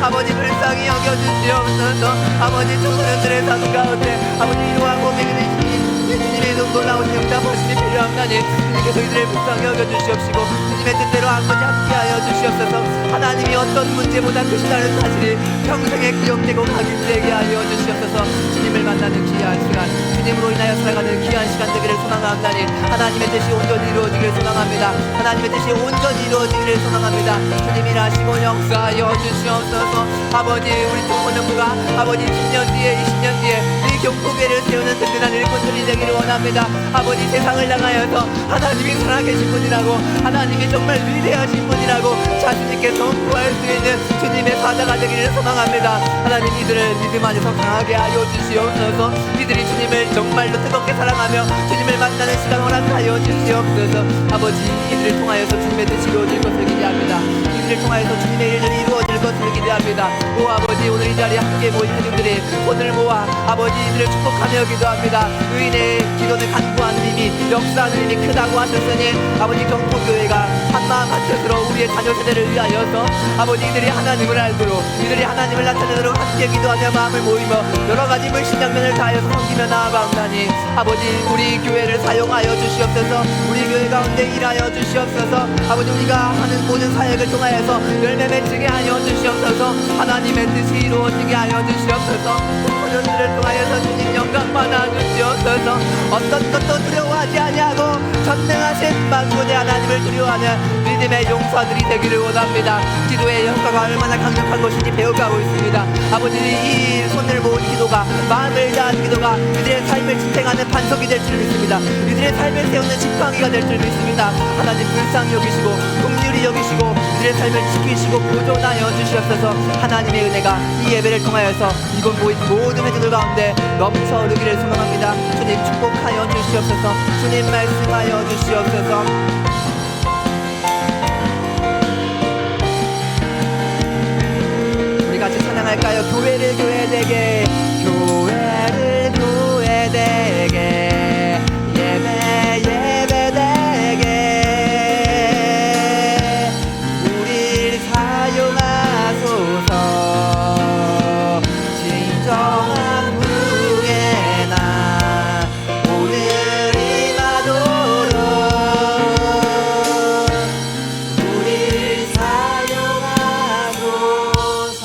아버지 불쌍히 여겨주시옵소서. 아버지 청소년들의 삶 가운데 아버지 이러한 고민이 주님의 놀라우신 응답하심이 필요합나니 주님께서 이들을 불쌍히 여겨주시옵시고 주님의 뜻대로 아버지 함께하여 주시옵소서. 하나님이 어떤 문제보다 크시다는 사실이 평생에 기억되고 각인되게 하여 주시옵소서. 주님을 만나는 귀한 시간, 주님으로 인하여 살아가는 귀한 시간 되기를 소망합나니 하나님의 뜻이 온전히 이루어지기를 소망합니다. 하나님의 뜻이 온전히 이루어지기를 소망합니다. 주님 일하시고 역사하여 주시옵소서. 아버지 우리 총무능부가 아버지 10년 뒤에 20년 뒤에 이 경포교회를 세우는 든든한 일꾼들이 되기를 원합니다. 아버지 세상을 향하여서 하나님이 살아계신 분이라고 하나님이 정말 위대하신 분이라고 자신있게 선포할 수 있는 주님의 사자가 되기를 소망합니다. 하나님 이들을 믿음 안에서 강하게 하여 주시옵소서. 이들이 주님을 정말로 뜨겁게 사랑하며 주님을 만나는 시간 허락하여 주시옵소서. 아버지 이들을 통하여서 주님의 뜻이 이루어질 것을 기대합니다. 이들을 통하여서 주님의 일을 이루어질 것을 기대합니다. 오 아버지 오늘 이 자리에 함께 모인 하중들이 손을 모아 아버지 이들을 축복하며 기도합니다. 의인의 기도는 간구하는 힘이 역사하는 힘이 크다고 하셨으니 아버지 경포교회가 한마음 한뜻으로 우리의 자녀 세대를 위하여서 아버지 이들이 하나님을 알도록 이들이 하나님을 나타내도록 함께 기도하며 마음을 모이며 여러가지 물신장면을 다하여서 섬기며 나아가옵나니 아버지 우리 교회를 사용하여 주시옵소서. 우리 교회 가운데 일하여 주시옵소서. 아버지 우리가 하는 모든 사역을 통하여서 열매 맺히게 하여 주시옵소서. 하나님의 뜻이 이루어지게 하여 주시옵소서. 소년들을 통하여서 주님 영광 받아 주시옵소서. 어떤 것도 두려워하지 아니하고 전능하신 만군의 하나님을 두려워하는 믿음의 용사들이 되기를 원합니다. 기도의 효과가 얼마나 강력한 것인지 배워가고 있습니다. 아버지 이 손을 모은 기도가 마음을 다한 기도가 이들의 삶을 지탱하는 반석이 될 줄 믿습니다. 이들의 삶을 세우는 지팡이가 될 줄 믿습니다. 하나님 불쌍히 여기시고 긍휼히 여기시고 이들의 삶을 지키시고 보존하여 주시옵소서. 하나님의 은혜가 이 예배를 통하여서 이곳 모인 모든 회중들 가운데 넘쳐 흐르기를 소망합니다. 주님 축복하여 주시옵소서. 주님 말씀하여 주시옵소서. 우리 같이 찬양할까요? 교회를 교회되게 교회를 교회되게 예배 예배되게 우릴 사용하소서. 진정한 후에 나 오늘 임하도록 우릴 사용하소서.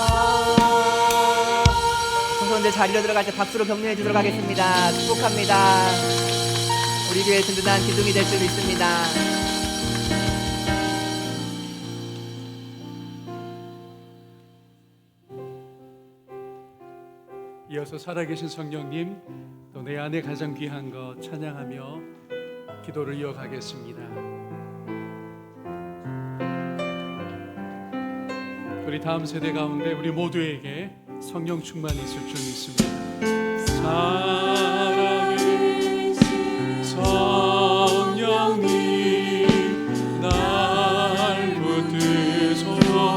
성도님들 자리로 들어갈 때 박수로 격려해 주도록 하겠습니다. 축복합니다. 우리 교회 든든한 기둥이 될 줄 믿습니다. 이어서 살아계신 성령님 또 내 안에 가장 귀한 것 찬양하며 기도를 이어가겠습니다. 우리 다음 세대 가운데 우리 모두에게 성령 충만이 있을 줄 믿습니다. 살아계신 성령님 날 붙드소서.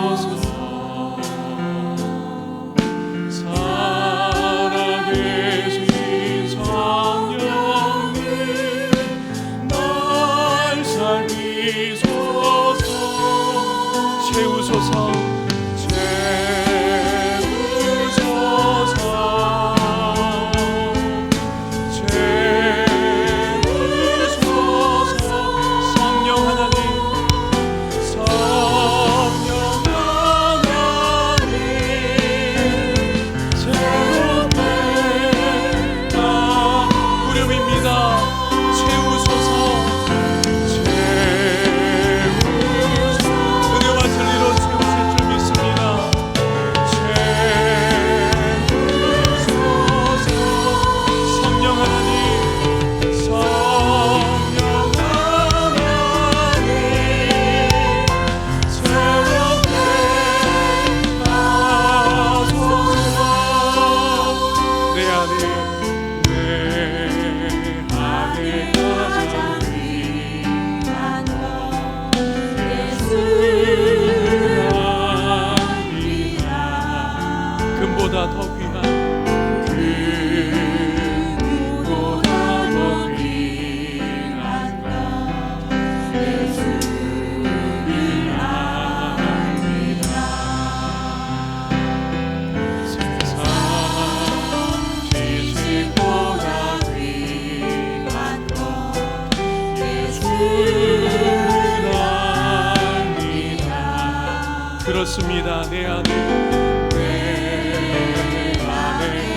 그렇습니다. 내 안에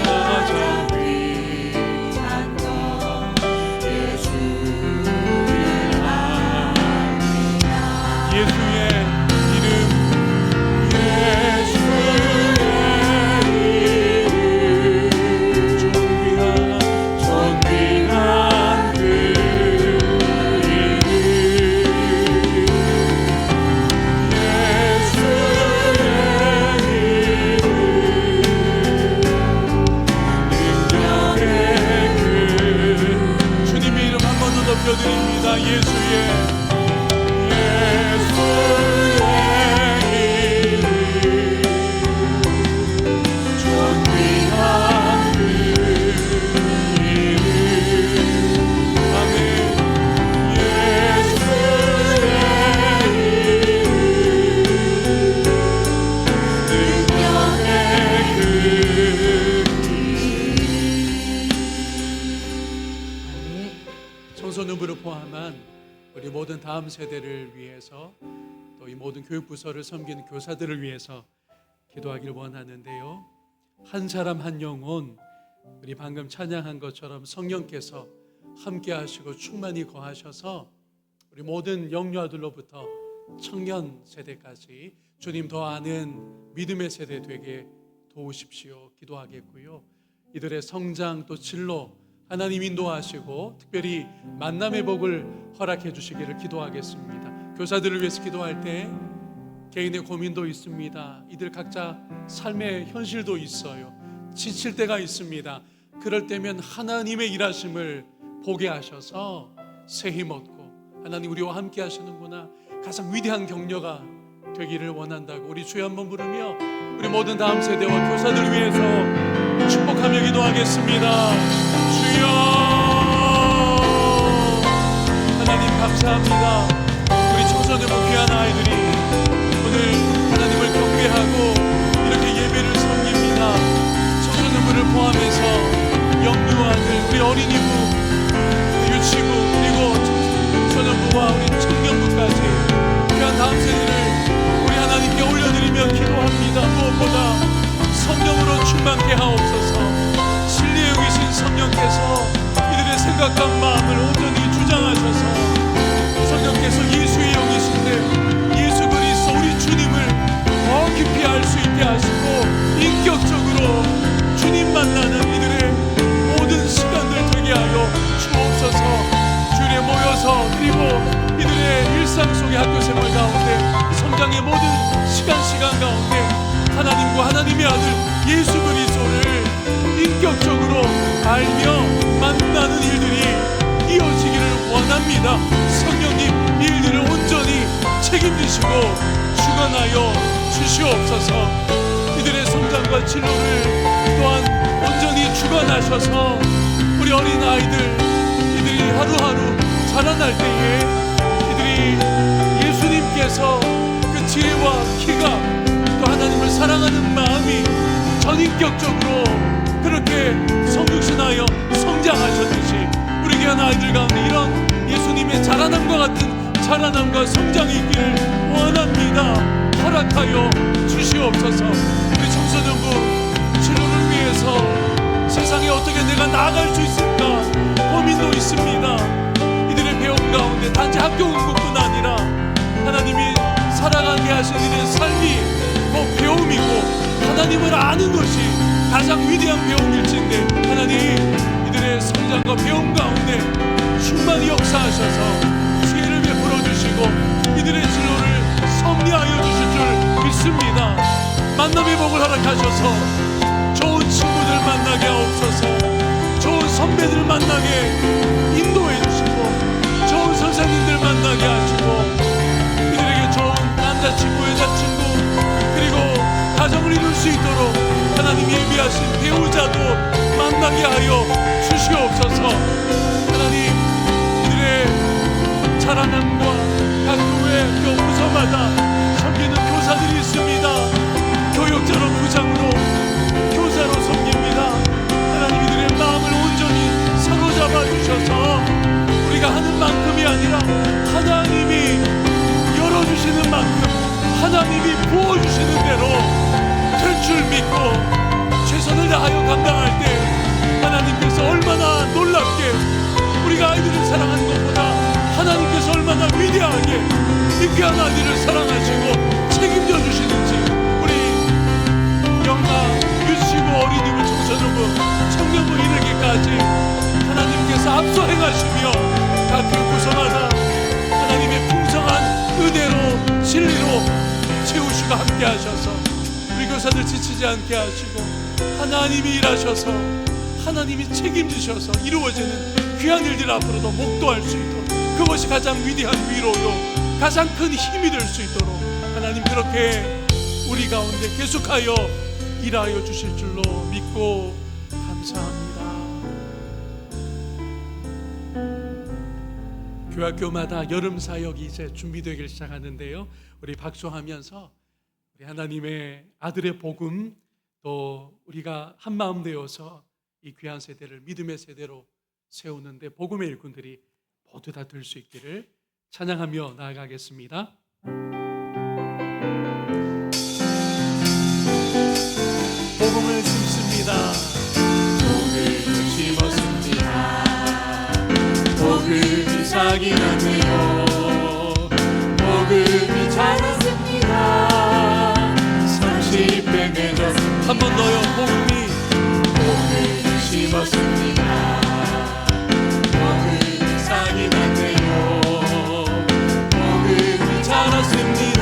가장 귀한 것 예수를 압니다. 예수의 이름 존귀한 그 주님의 이름 한 번 더 높여드립니다. 예수의 청소년부를 포함한 우리 모든 다음 세대를 위해서 또 이 모든 교육부서를 섬기는 교사들을 위해서 기도하길 원하는데요. 한 사람 한 영혼, 우리 방금 찬양한 것처럼 성령께서 함께 하시고 충만히 거하셔서 우리 모든 영유아들로부터 청년 세대까지 주님 더 아는 믿음의 세대 되게 도우십시오. 기도하겠고요. 이들의 성장 또 진로 하나님 인도하시고 특별히 만남의 복을 허락해 주시기를 기도하겠습니다. 교사들을 위해서 기도할 때 개인의 고민도 있습니다. 이들 각자 삶의 현실도 있어요. 지칠 때가 있습니다. 그럴 때면 하나님의 일하심을 보게 하셔서 새 힘 얻고 하나님 우리와 함께 하시는구나, 가장 위대한 격려가 되기를 원한다고 우리 주여 한번 부르며 우리 모든 다음 세대와 교사들을 위해서 축복하며 기도하겠습니다. 주여 하나님 감사합니다. 우리 청소년부 귀한 아이들이 오늘 하나님을 경배하고 이렇게 예배를 섬깁니다. 청소년부를 포함해서 영유아들, 우리 어린이부, 유치부, 그리고 청소년부와 우리 청년부까지 귀한 다음 세대를 우리 하나님께 올려드리며 기도합니다. 무엇보다 성령으로 충만케 하옵소서. 진리에 여기신 성령께서 이들의 생각과 마음을 온전히 주장하셔서 성령께서 예수의 영이신데 예수 그리스도 우리 주님을 더 깊이 알 수 있게 하시고 인격적으로 주님 만나는 이들의 모든 시간들 되게 하여 주옵소서. 주일에 모여서 그리고 이들의 일상 속의 학교 생활 가운데 성장의 모든 시간 가운데 하나님과 하나님의 아들 예수 그리스도를 인격적으로 알며 만나는 일들이 이어지기를 원합니다. 성령님 이 일들을 온전히 책임지시고 주관하여 주시옵소서. 이들의 성장과 진로를 또한 온전히 주관하셔서 우리 어린 아이들 이들이 하루하루 자라날 때에 이들이 예수님께서 그 지혜와 키가 또 하나님을 사랑하는 마음이 전인격적으로 그렇게 성육신하여 성장하셨듯이 우리 귀한 아이들 가운데 이런 예수님의 자라남과 같은 자라남과 성장이 있기를 원합니다. 허락하여 주시옵소서. 우리 청소년부 진로를 위해서 세상에 어떻게 내가 나아갈 수 있을까 고민도 있습니다. 이들의 배움 가운데 단지 학교 공부뿐 아니라 하나님이 살아가게 하신 이들의 삶이 꼭 배움이고 하나님을 아는 것이 가장 위대한 배움일진데 하나님 이들의 성장과 배움 가운데 충만히 역사하셔서 지혜를 베풀어 주시고 이들의 진로를 섭리하여 주실 줄 믿습니다. 만남의 복을 허락하셔서 좋은 친구들 만나게 하옵소서. 좋은 선배들 만나게 인도해 주시고 좋은 선생님들 만나게 하시고 이들에게 좋은 남자친구 여자친구 그리고 가정을 이룰 수 있도록 하나님 예비하신 배우자도 만나게 하여 주시옵소서. 하나님 이들의 자라남과 각 교회 교부서마다 섬기는 교사들이 있습니다. 교역자로 부장으로 교사로 섬깁니다. 하나님 이들의 마음을 온전히 사로잡아 주셔서 우리가 하는 만큼이 아니라 하나님이 열어주시는 만큼 하나님이 부어주시는 오늘 지치지 않게 하시고 하나님이 일하셔서 하나님이 책임지셔서 이루어지는 귀한 일들 앞으로도 목도할 수 있도록, 그것이 가장 위대한 위로요 가장 큰 힘이 될 수 있도록 하나님 그렇게 우리 가운데 계속하여 일하여 주실 줄로 믿고 감사합니다. 교학교마다 여름 사역이 이제 준비되기 시작하는데요, 우리 박수하면서 우리 하나님의 아들의 복음, 또 우리가 한 마음 되어서 이 귀한 세대를 믿음의 세대로 세우는데 복음의 일꾼들이 모두 다 될 수 있기를 찬양하며 나아가겠습니다. 복음을 심습니다. 복음을 심었습니다. 복음이 싹이 났네요. 복음이 자랐습니다. 30배 맺었습니다. 한 번 더요. 복음을 심었습니다. 복음이 싹이 났네요. 복음이 자랐습니다.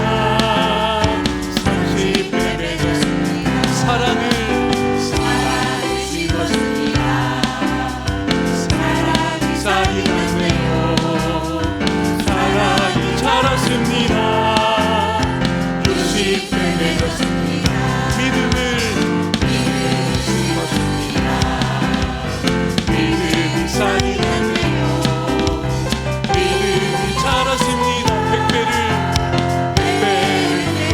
30배 맺었습니다. 사랑을 심었습니다. 사랑이 싹이 났네요. 사랑이 자랐습니다. 60배 맺었습니다. 믿음을 심었습니다. 믿음이 싹이 났네요. 믿음이 자랐습니다. 100배를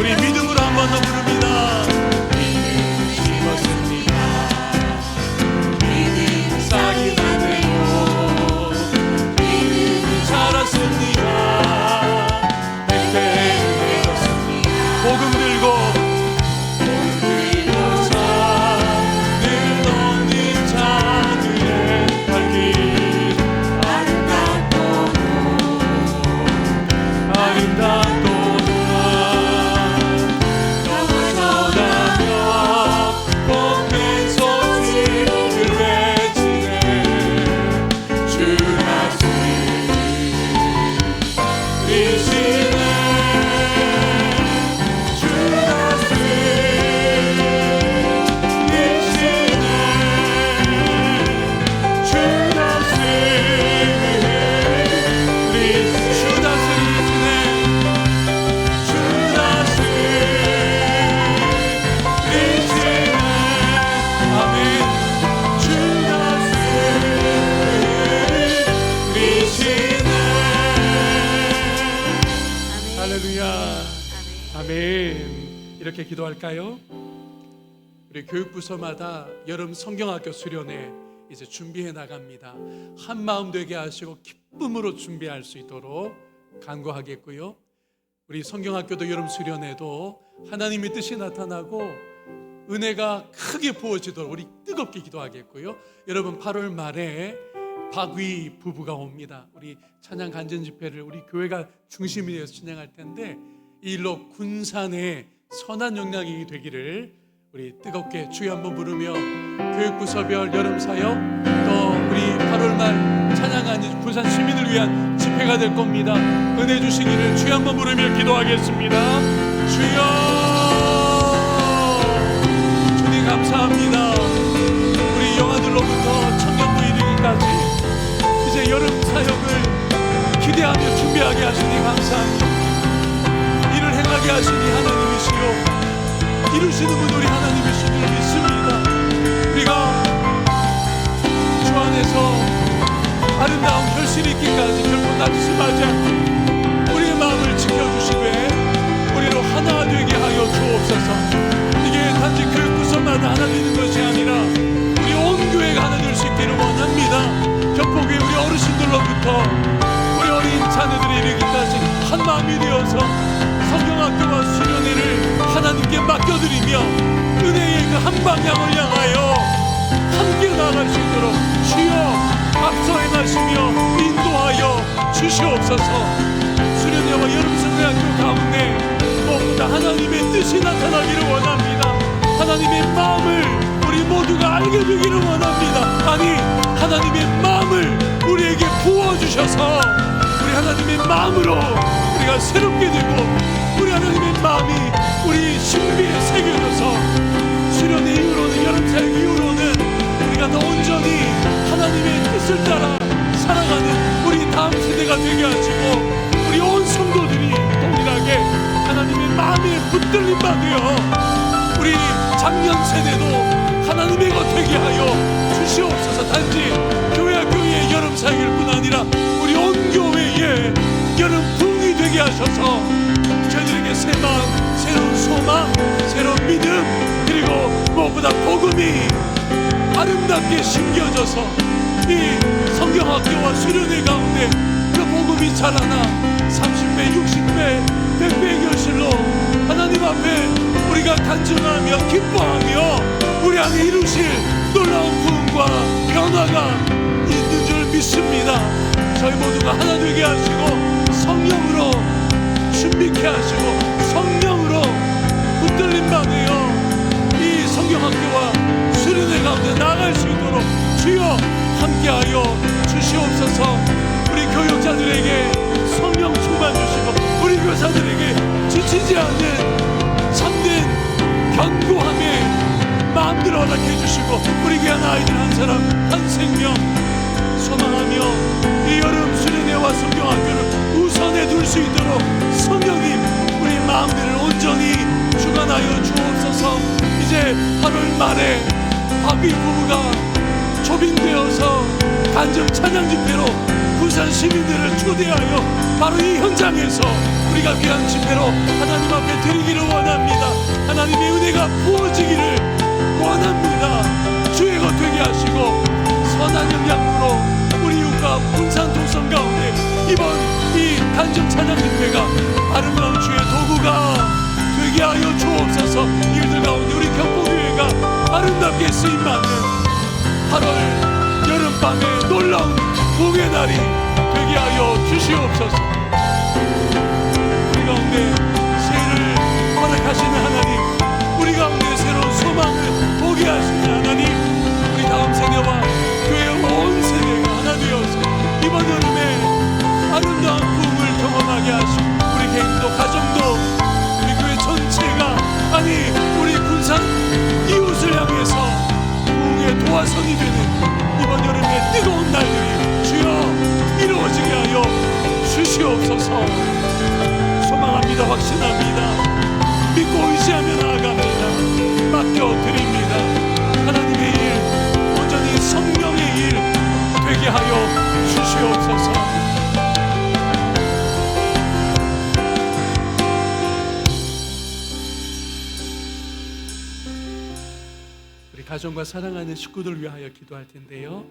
우리 믿음으로 한 번 더 부릅니다. 믿음을 심었습니다. 믿음이 싹이 났네요. 믿음이 자랐습니다. 100배를 맺었습니다. 복음 들고 아멘. 이렇게 기도할까요? 우리 교육부서마다 여름 성경학교 수련회 이제 준비해 나갑니다. 한 마음 되게 하시고 기쁨으로 준비할 수 있도록 간구하겠고요. 우리 성경학교도 여름 수련회도 하나님의 뜻이 나타나고 은혜가 크게 부어지도록 우리 뜨겁게 기도하겠고요. 여러분 8월 말에 박위 부부가 옵니다. 우리 찬양 간증 집회를 우리 교회가 중심이 되어서 진행할 텐데 이 일로 군산의 선한 영향이 되기를 우리 뜨겁게 주여 한번 부르며 교육부서별 여름사역, 또 우리 8월 말 찬양하는 군산 시민을 위한 집회가 될 겁니다. 은혜 주시기를 주여 한번 부르며 기도하겠습니다. 주여, 주님 감사합니다. 우리 영아들로부터 청년부 이르기까지 이제 여름 사역을 기대하며 준비하게 하시니 감사합니다. 이를 행하게 하시니 하나님이시요 이루시는 분 우리 하나님이신 줄 믿습니다. 우리가 주 안에서 아름다운 결실이 있기까지 결코 낙심하지 않고 우리의 마음을 지켜주시되 우리로 하나 되게 하여 주옵소서. 이게 단지 교육부서마다 하나 되는 것이 아니라 우리 온 교회가 하나 될 수 있기를 원합니다. 교포교회 우리 어르신들로부터 우리 어린 자녀들이 이르기까지 한 마음이 되어서 성경학교와 수련회를 하나님께 맡겨드리며 은혜의 그 한 방향을 향하여 함께 나아갈 수 있도록 주여 앞서 행하시며 인도하여 주시옵소서. 수련회와 여름성대학교 가운데 모두 다 하나님의 뜻이 나타나기를 원합니다. 하나님의 마음을 우리 모두가 알게 되기를 원합니다. 아니 하나님의 마음을 우리에게 부어주셔서 우리 하나님의 마음으로 우리가 새롭게 되고 우리 하나님의 마음이 우리 신비에 새겨져서 수련 이후로는, 여름 사역 이후로는 우리가 더 온전히 하나님의 뜻을 따라 살아가는 우리 다음 세대가 되게 하시고, 우리 온 성도들이 동일하게 하나님의 마음에 붙들림 받으여 우리 작년 세대도 하나님의 것 되게 하여 주시옵소서. 단지 교회의 여름 사역일 뿐 아니라 우리 온 교회의 여름 부흥이 되게 하셔서 저희들에게 새 마음, 새로운 소망, 새로운 믿음, 그리고 무엇보다 복음이 아름답게 심겨져서 이 성경학교와 수련회 가운데 그 복음이 자라나 30배, 60배, 100배의 결실로 하나님 앞에 우리가 간증하며 기뻐하며 우리 안에 이루실 놀라운 부흥과 변화가 있는 줄 믿습니다. 저희 모두가 하나 되게 하시고 성령으로 준비케 하시고 성령으로 붙들림 받으여 이 성경학교와 수련회 가운데 나아갈 수 있도록 주여 함께하여 주시옵소서. 우리 교육자들에게 성령 충만 주시고 우리 교사들에게 지치지 않는 참된 견고함에 마음들 허락해 주시고 우리 귀한 아이들 한 사람 한 생명 소망하며 이 여름 수련회와 성경학교를 우선에 둘 수 있도록 성령님 우리 마음들을 온전히 주관하여 주옵소서. 이제 8월 말에 바비 부부가 초빙되어서 간증 찬양 집회로 부산 시민들을 초대하여 바로 이 현장에서 우리가 귀한 집회로 하나님 앞에 드리기를 원합니다. 하나님의 은혜가 부어지기를 원합니다. 주의 것 되게 하시고 선한 영향으로 우리 육가 군산 도성 가운데 이번 이 간증 찬양 집회가 아름다운 주의 도구가 되게 하여 주옵소서. 이들 가운데 우리 경포교회가 아름답게 쓰임받는 8월 여름밤의 놀라운 복의 날이 되게 하여 주시옵소서. 우리 가운데 새해를 허락하시는 하나님, 우리 가운데 새로운 소망을 보게 하시는 하나님, 우리 다음 세대와 교회 온 세대가 하나 되어서 이번 여름에 아름다운 부흥을 경험하게 하시고 우리 개인도 가정도 우리 교회 전체가 아니 우리 군산 이웃을 향해서 부흥의 도화선이 되는 이번 여름의 뜨거운 날들이 주여 이루어지게 하여 주시옵소서. 소망합니다. 확신합니다. 믿고 의지하며 나아갑니다. 맡겨드립니다. 하나님의 일 온전히 성령의 일 되게 하여 주시옵소서. 우리 가정과 사랑하는 식구들 위하여 기도할 텐데요.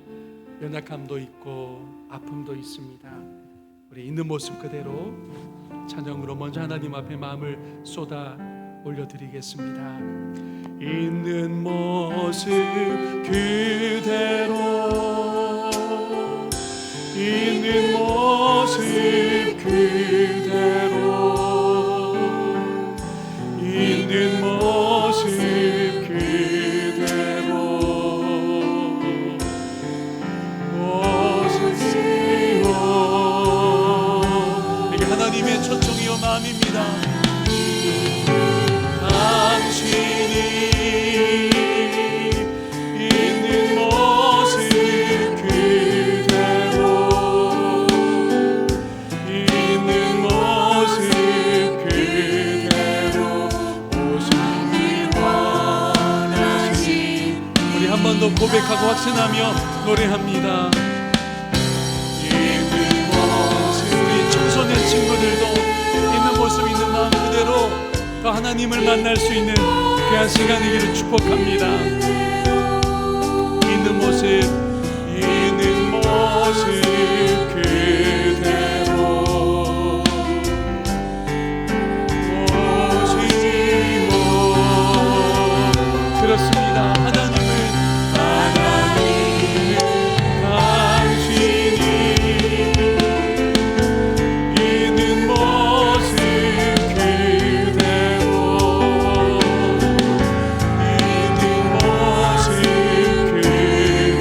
연약함도 있고 아픔도 있습니다. 우리 있는 모습 그대로 찬양으로 먼저 하나님 앞에 마음을 쏟아 올려드리겠습니다. 있는 모습 그대로 있는 모습 그대로 있는 모습 그대로 오시오. 이게 하나님의 초청이요 마음입니다. 당신이 있는 모습 그대로 있는 모습 그대로 오시길 원하시. 우리 한 번 더 고백하고 확신하며 노래합니다. 있는 모습. 우리 청소년 친구들도 있는 모습 있는 마음 그대로 더 하나님을 만날 수 있는 귀한 시간이기를 축복합니다. 있는 모습 있는 모습 그대로 오시오. 그렇습니다. 하나님은 당신이 있는 모습 그대로 있는 모습 그대로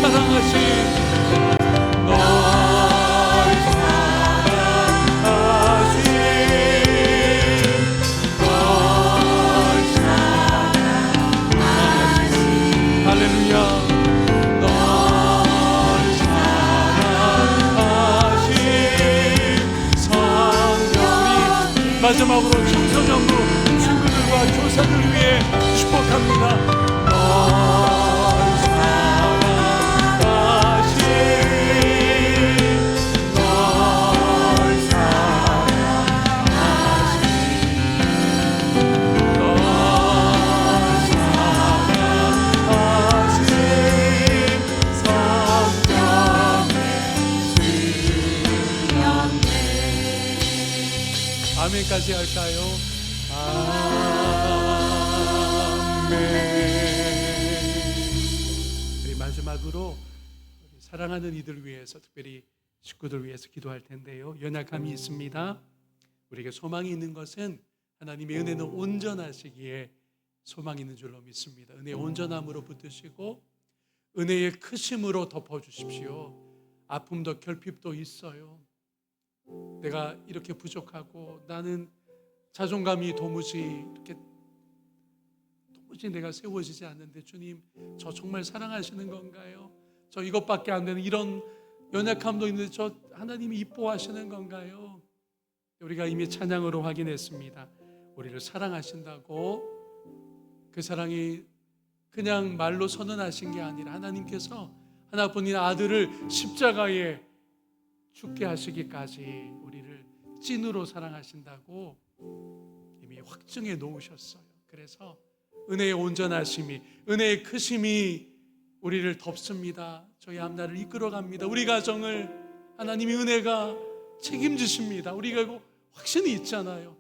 사랑하신 널 사랑하신 할렐루야. 널 사랑하신 성령이 마지막으로 청소년부 친구들과 교사들 위해 축복합니다. 널 사랑하신 널 사랑하신 널 아멘까지 할까요? 아멘. 우리 마지막으로 우리 사랑하는 이들 위해서, 특별히 식구들 위해서 기도할 텐데요. 연약함이 있습니다. 우리에게 소망이 있는 것은 하나님의 은혜는 온전하시기에 소망이 있는 줄로 믿습니다. 은혜의 온전함으로 붙드시고 은혜의 크심으로 덮어주십시오. 아픔도 결핍도 있어요. 내가 이렇게 부족하고 나는 자존감이 도무지 내가 세워지지 않는데 주님, 저 정말 사랑하시는 건가요? 저 이것밖에 안 되는 이런 연약함도 있는데 저 하나님이 이뻐하시는 건가요? 우리가 이미 찬양으로 확인했습니다. 우리를 사랑하신다고. 그 사랑이 그냥 말로 선언하신 게 아니라 하나님께서 하나뿐인 아들을 십자가에 죽게 하시기까지 우리를 찐으로 사랑하신다고 이미 확증해 놓으셨어요. 그래서 은혜의 온전하심이, 은혜의 크심이 우리를 덮습니다. 저희 앞날을 이끌어갑니다. 우리 가정을 하나님의 은혜가 책임지십니다. 우리가 확신이 있잖아요.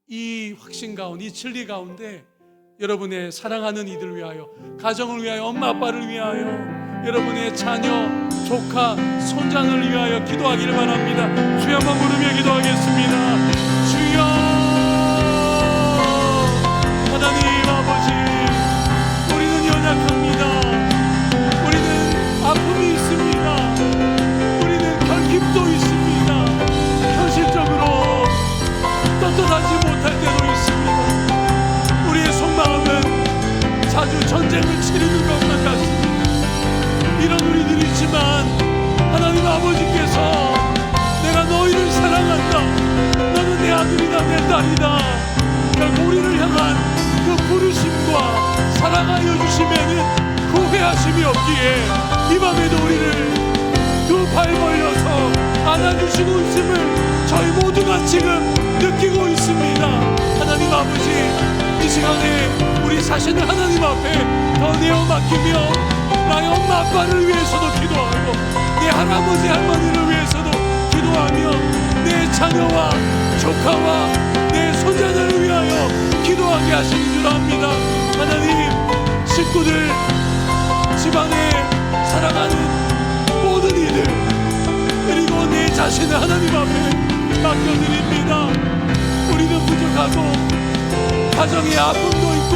이 확신 가운데, 이 진리 가운데 여러분의 사랑하는 이들 위하여, 가정을 위하여, 엄마 아빠를 위하여, 여러분의 자녀, 조카, 손자를 위하여 기도하기를 바랍니다. 주여 한번 부르며 기도하겠습니다. 주여, 하나님 아버지, 우리는 연약합니다. 우리는 아픔이 있습니다. 우리는 결핍도 있습니다. 현실적으로 떳떳하지 못할 때도 있습니다. 우리의 속마음은 자주 전쟁을 치르는 것만 같습니다. 이런 우리들이지만 하나님 아버지께서 내가 너희를 사랑한다, 너는 내 아들이다, 내 딸이다, 결국 우리를 향한 그 부르심과 사랑하여 주심에는 후회하심이 없기에 이 밤에도 우리를 두 팔 벌려서 안아주시는 웃음을 저희 모두가 지금 느끼고 있습니다. 하나님 아버지, 이 시간에 우리 자신을 하나님 앞에 더 내어 맡기며 나의 엄마 아빠를 위해서도 기도하고 내 할아버지 할머니를 위해서도 기도하며 내 자녀와 조카와 내 손자들을 위하여 기도하게 하시는 줄 압니다. 하나님, 식구들, 집안에 사랑하는 모든 이들, 그리고 내 자신을 하나님 앞에 맡겨드립니다. 우리는 부족하고 가정에 아픔도 있고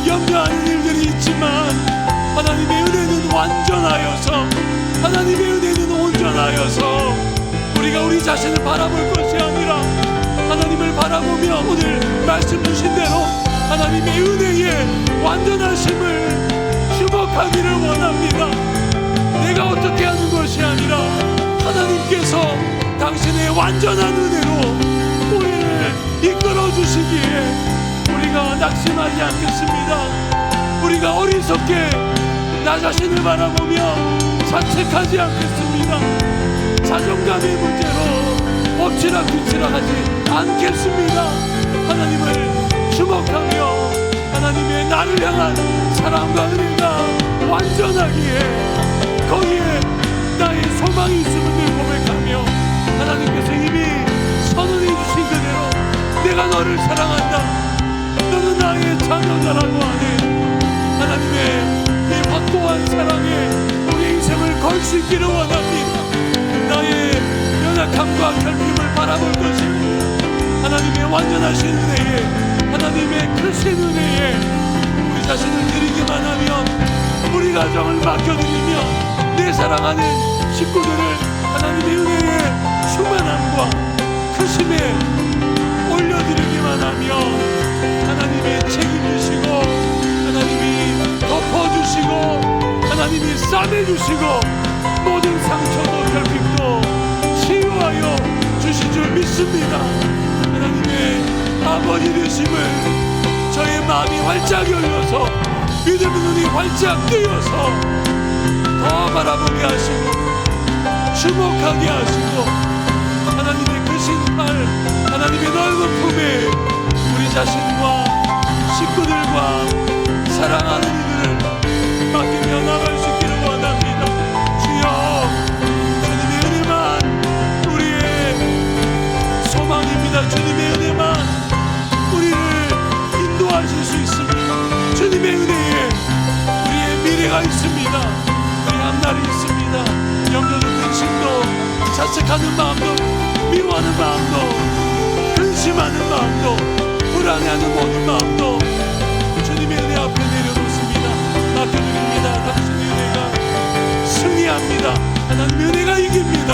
염려하는 일들이 있지만 하나님의 은혜는 완전하여서, 하나님의 은혜는 온전하여서 우리가 우리 자신을 바라볼 것이 아니라 하나님을 바라보며 오늘 말씀 주신 대로 하나님의 은혜의 완전하심을 주목하기를 원합니다. 내가 어떻게 하는 것이 아니라 하나님께서 당신의 완전한 은혜로 우리를 이끌어 주시기에 우리가 낙심하지 않겠습니다. 우리가 어리석게 나 자신을 바라보며 자책하지 않겠습니다. 자존감의 문제로 엎치락뒤치락하지 않겠습니다. 하나님을 주목하며 하나님의 나를 향한 사랑과 은혜가 완전하기에 거기에 나의 소망이 있음을 고백하며 하나님께서 이미 선언해 주신 그대로 내가 너를 사랑한다, 너는 나의 자녀다라고 하는 하나님의 이 확고한 사랑에 우리 인생을 걸 수 있기를 원합니다. 나의 연약함과 결핍을 바라볼 것이 하나님의 완전하신 은혜에, 하나님의 크신 은혜에 우리 자신을 드리기만 하면 우리가 가정을 맡겨드리며 내 사랑하는 식구들을 하나님의 은혜의 충만함과 크심에 올려드리기만 하며 하나님이 책임지시고 하나님이 덮어주시고 하나님이 싸매주시고 모든 상처도 결핍도 치유하여 주실 줄 믿습니다. 하나님의 아버지 되심을 저의 마음이 활짝 열려서 믿음의 눈이 활짝 뜨여서 더 바라보게 하시고 주목하게 하시고 하나님의 크신 팔 하나님의 넓은 품에 우리 자신과 식구들과 사랑하는 이들을 맡기며 나갈 수 있기를 원합니다. 주여 주님의 은혜만 우리의 소망입니다. 주님의 은혜만 우리를 인도하실 수 있습니다. 주님의 은혜에 우리의 미래가 있습니다. 우리 앞날이 있습니다. 염려도 근심도 자책하는 마음도 미워하는 마음도 근심하는 마음도 불안해하는 모든 마음도 주님의 은혜 앞에 내려놓습니다. 맡겨드립니다. 당신의 은혜가 승리합니다. 하나님의 은혜가 이깁니다.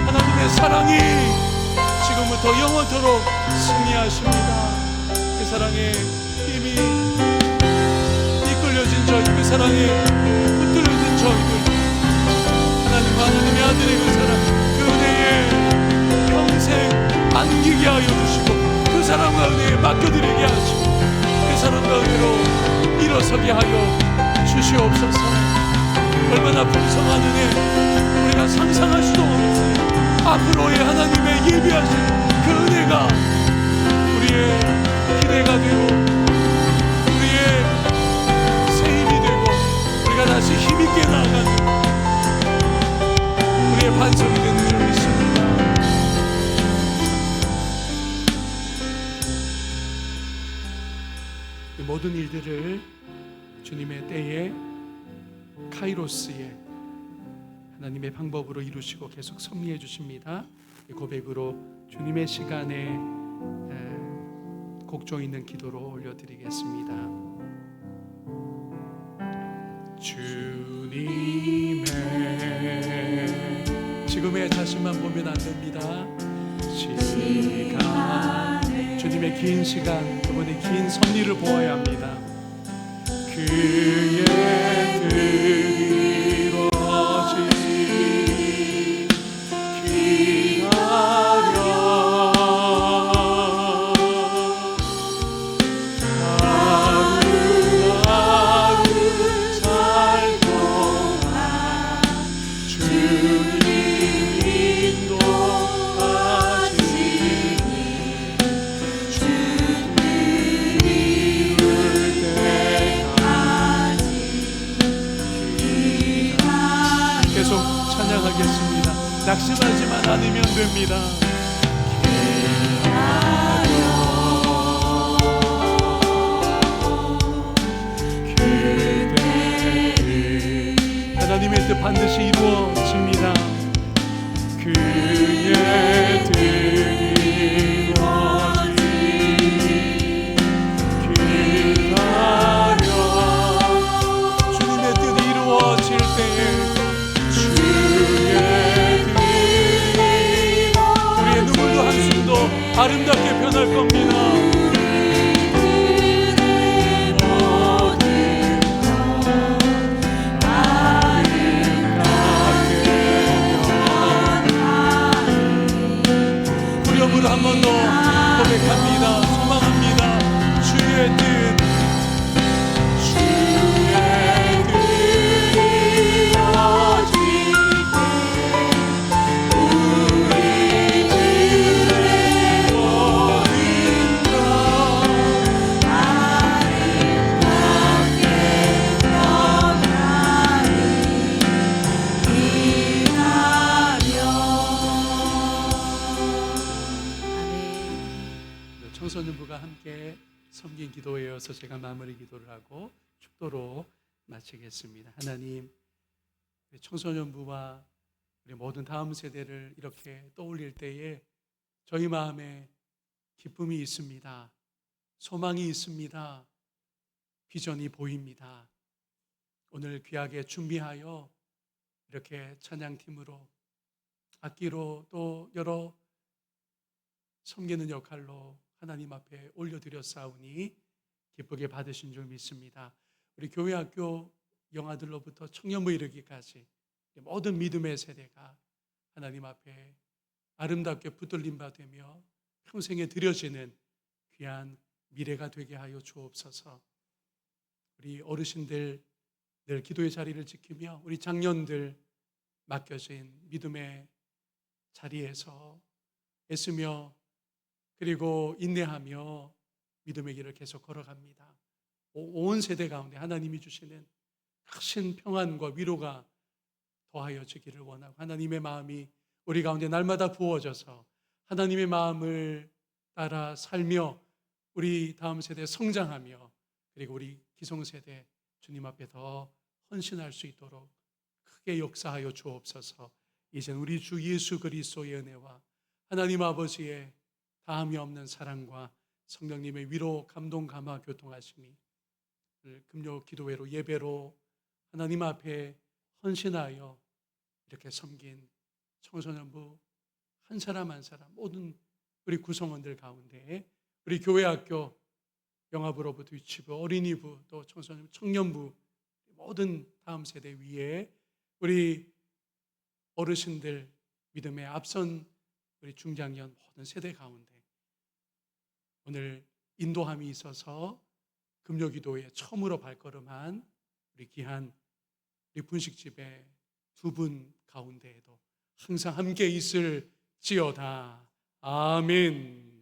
하나님의 사랑이 지금부터 영원토록 승리하십니다. 그 사랑에 힘이 이끌려진 저희, 그 사랑에 붙들려진 저희들 하나님과 하나님의 아들의 그 사랑, 그 은혜에 평생 안기게 하여 주시고 그 사랑과 은혜에 맡겨드리게 하시고 그 사랑과 은혜로 일어서게 하여 주시옵소서. 얼마나 풍성한 은혜 우리가 상상하지도 못해요. 앞으로의 하나님의 예비하신 그 은혜가 우리의 기대가 되고 우리의 새 힘이 되고 우리가 다시 힘있게 나아가는 우리의 반석이 되는 줄 믿습니다. 이 모든 일들을 주님의 때에 카이로스에 하나님의 방법으로 이루시고 계속 섭리해 주십니다. 이 고백으로 주님의 시간에 곡조 있는 기도로 올려드리겠습니다. 주님의 지금의 자신만 보면 안 됩니다. 주님의 긴 시간, 그분의 긴 섭리를 보아야 합니다. 그의 뜻이 이루어지기 기다려 하루하루 살 동안 주님 인도하시니 주님 이룰 때까지 계속 찬양하겠습니다. 낙심하지만 않으면 됩니다. 하나님의 뜻 반드시 이루어집니다. 그의 뜻 이루어지기 기다려 주님의 뜻이 이루어질 때에 주의 뜻 우리의 눈물도 한숨도 아름답게 변할 겁니다. 한 번 더 고백합니다. 소망합니다. 주의 뜻 이루어지게 우리 집에 모든 것 아름답게 변하리 청소년부가 함께 섬긴 기도에 이어서 제가 마무리 기도를 하고 축도로 마치겠습니다. 하나님, 청소년부와 우리 모든 다음 세대를 이렇게 떠올릴 때에 저희 마음에 기쁨이 있습니다. 소망이 있습니다. 비전이 보입니다. 오늘 귀하게 준비하여 이렇게 찬양팀으로 악기로 또 여러 섬기는 역할로 하나님 앞에 올려드렸사오니 기쁘게 받으신 줄 믿습니다. 우리 교회 학교 영아들로부터 청년부 이르기까지 모든 믿음의 세대가 하나님 앞에 아름답게 붙들림 받으며 평생에 드려지는 귀한 미래가 되게 하여 주옵소서. 우리 어르신들 늘 기도의 자리를 지키며 우리 장년들 맡겨진 믿음의 자리에서 애쓰며 그리고 인내하며 믿음의 길을 계속 걸어갑니다. 온 세대 가운데 하나님이 주시는 크신 평안과 위로가 더하여지기를 원하고 하나님의 마음이 우리 가운데 날마다 부어져서 하나님의 마음을 따라 살며 우리 다음 세대 성장하며 그리고 우리 기성세대 주님 앞에 더 헌신할 수 있도록 크게 역사하여 주옵소서. 이젠 우리 주 예수 그리스도의 은혜와 하나님 아버지의 다함이 없는 사랑과 성령님의 위로 감동 감화 교통하심이 금요 기도회로 예배로 하나님 앞에 헌신하여 이렇게 섬긴 청소년부 한 사람 한 사람 모든 우리 구성원들 가운데 우리 교회 학교 영아부로부터 유치부 어린이부 또 청소년 청년부 모든 다음 세대 위에 우리 어르신들 믿음에 앞선 우리 중장년 모든 세대 가운데 오늘 인도함이 있어서 금요기도에 처음으로 발걸음한 우리 귀한 우리 분식집의 두 분 가운데에도 항상 함께 있을지어다. 아멘.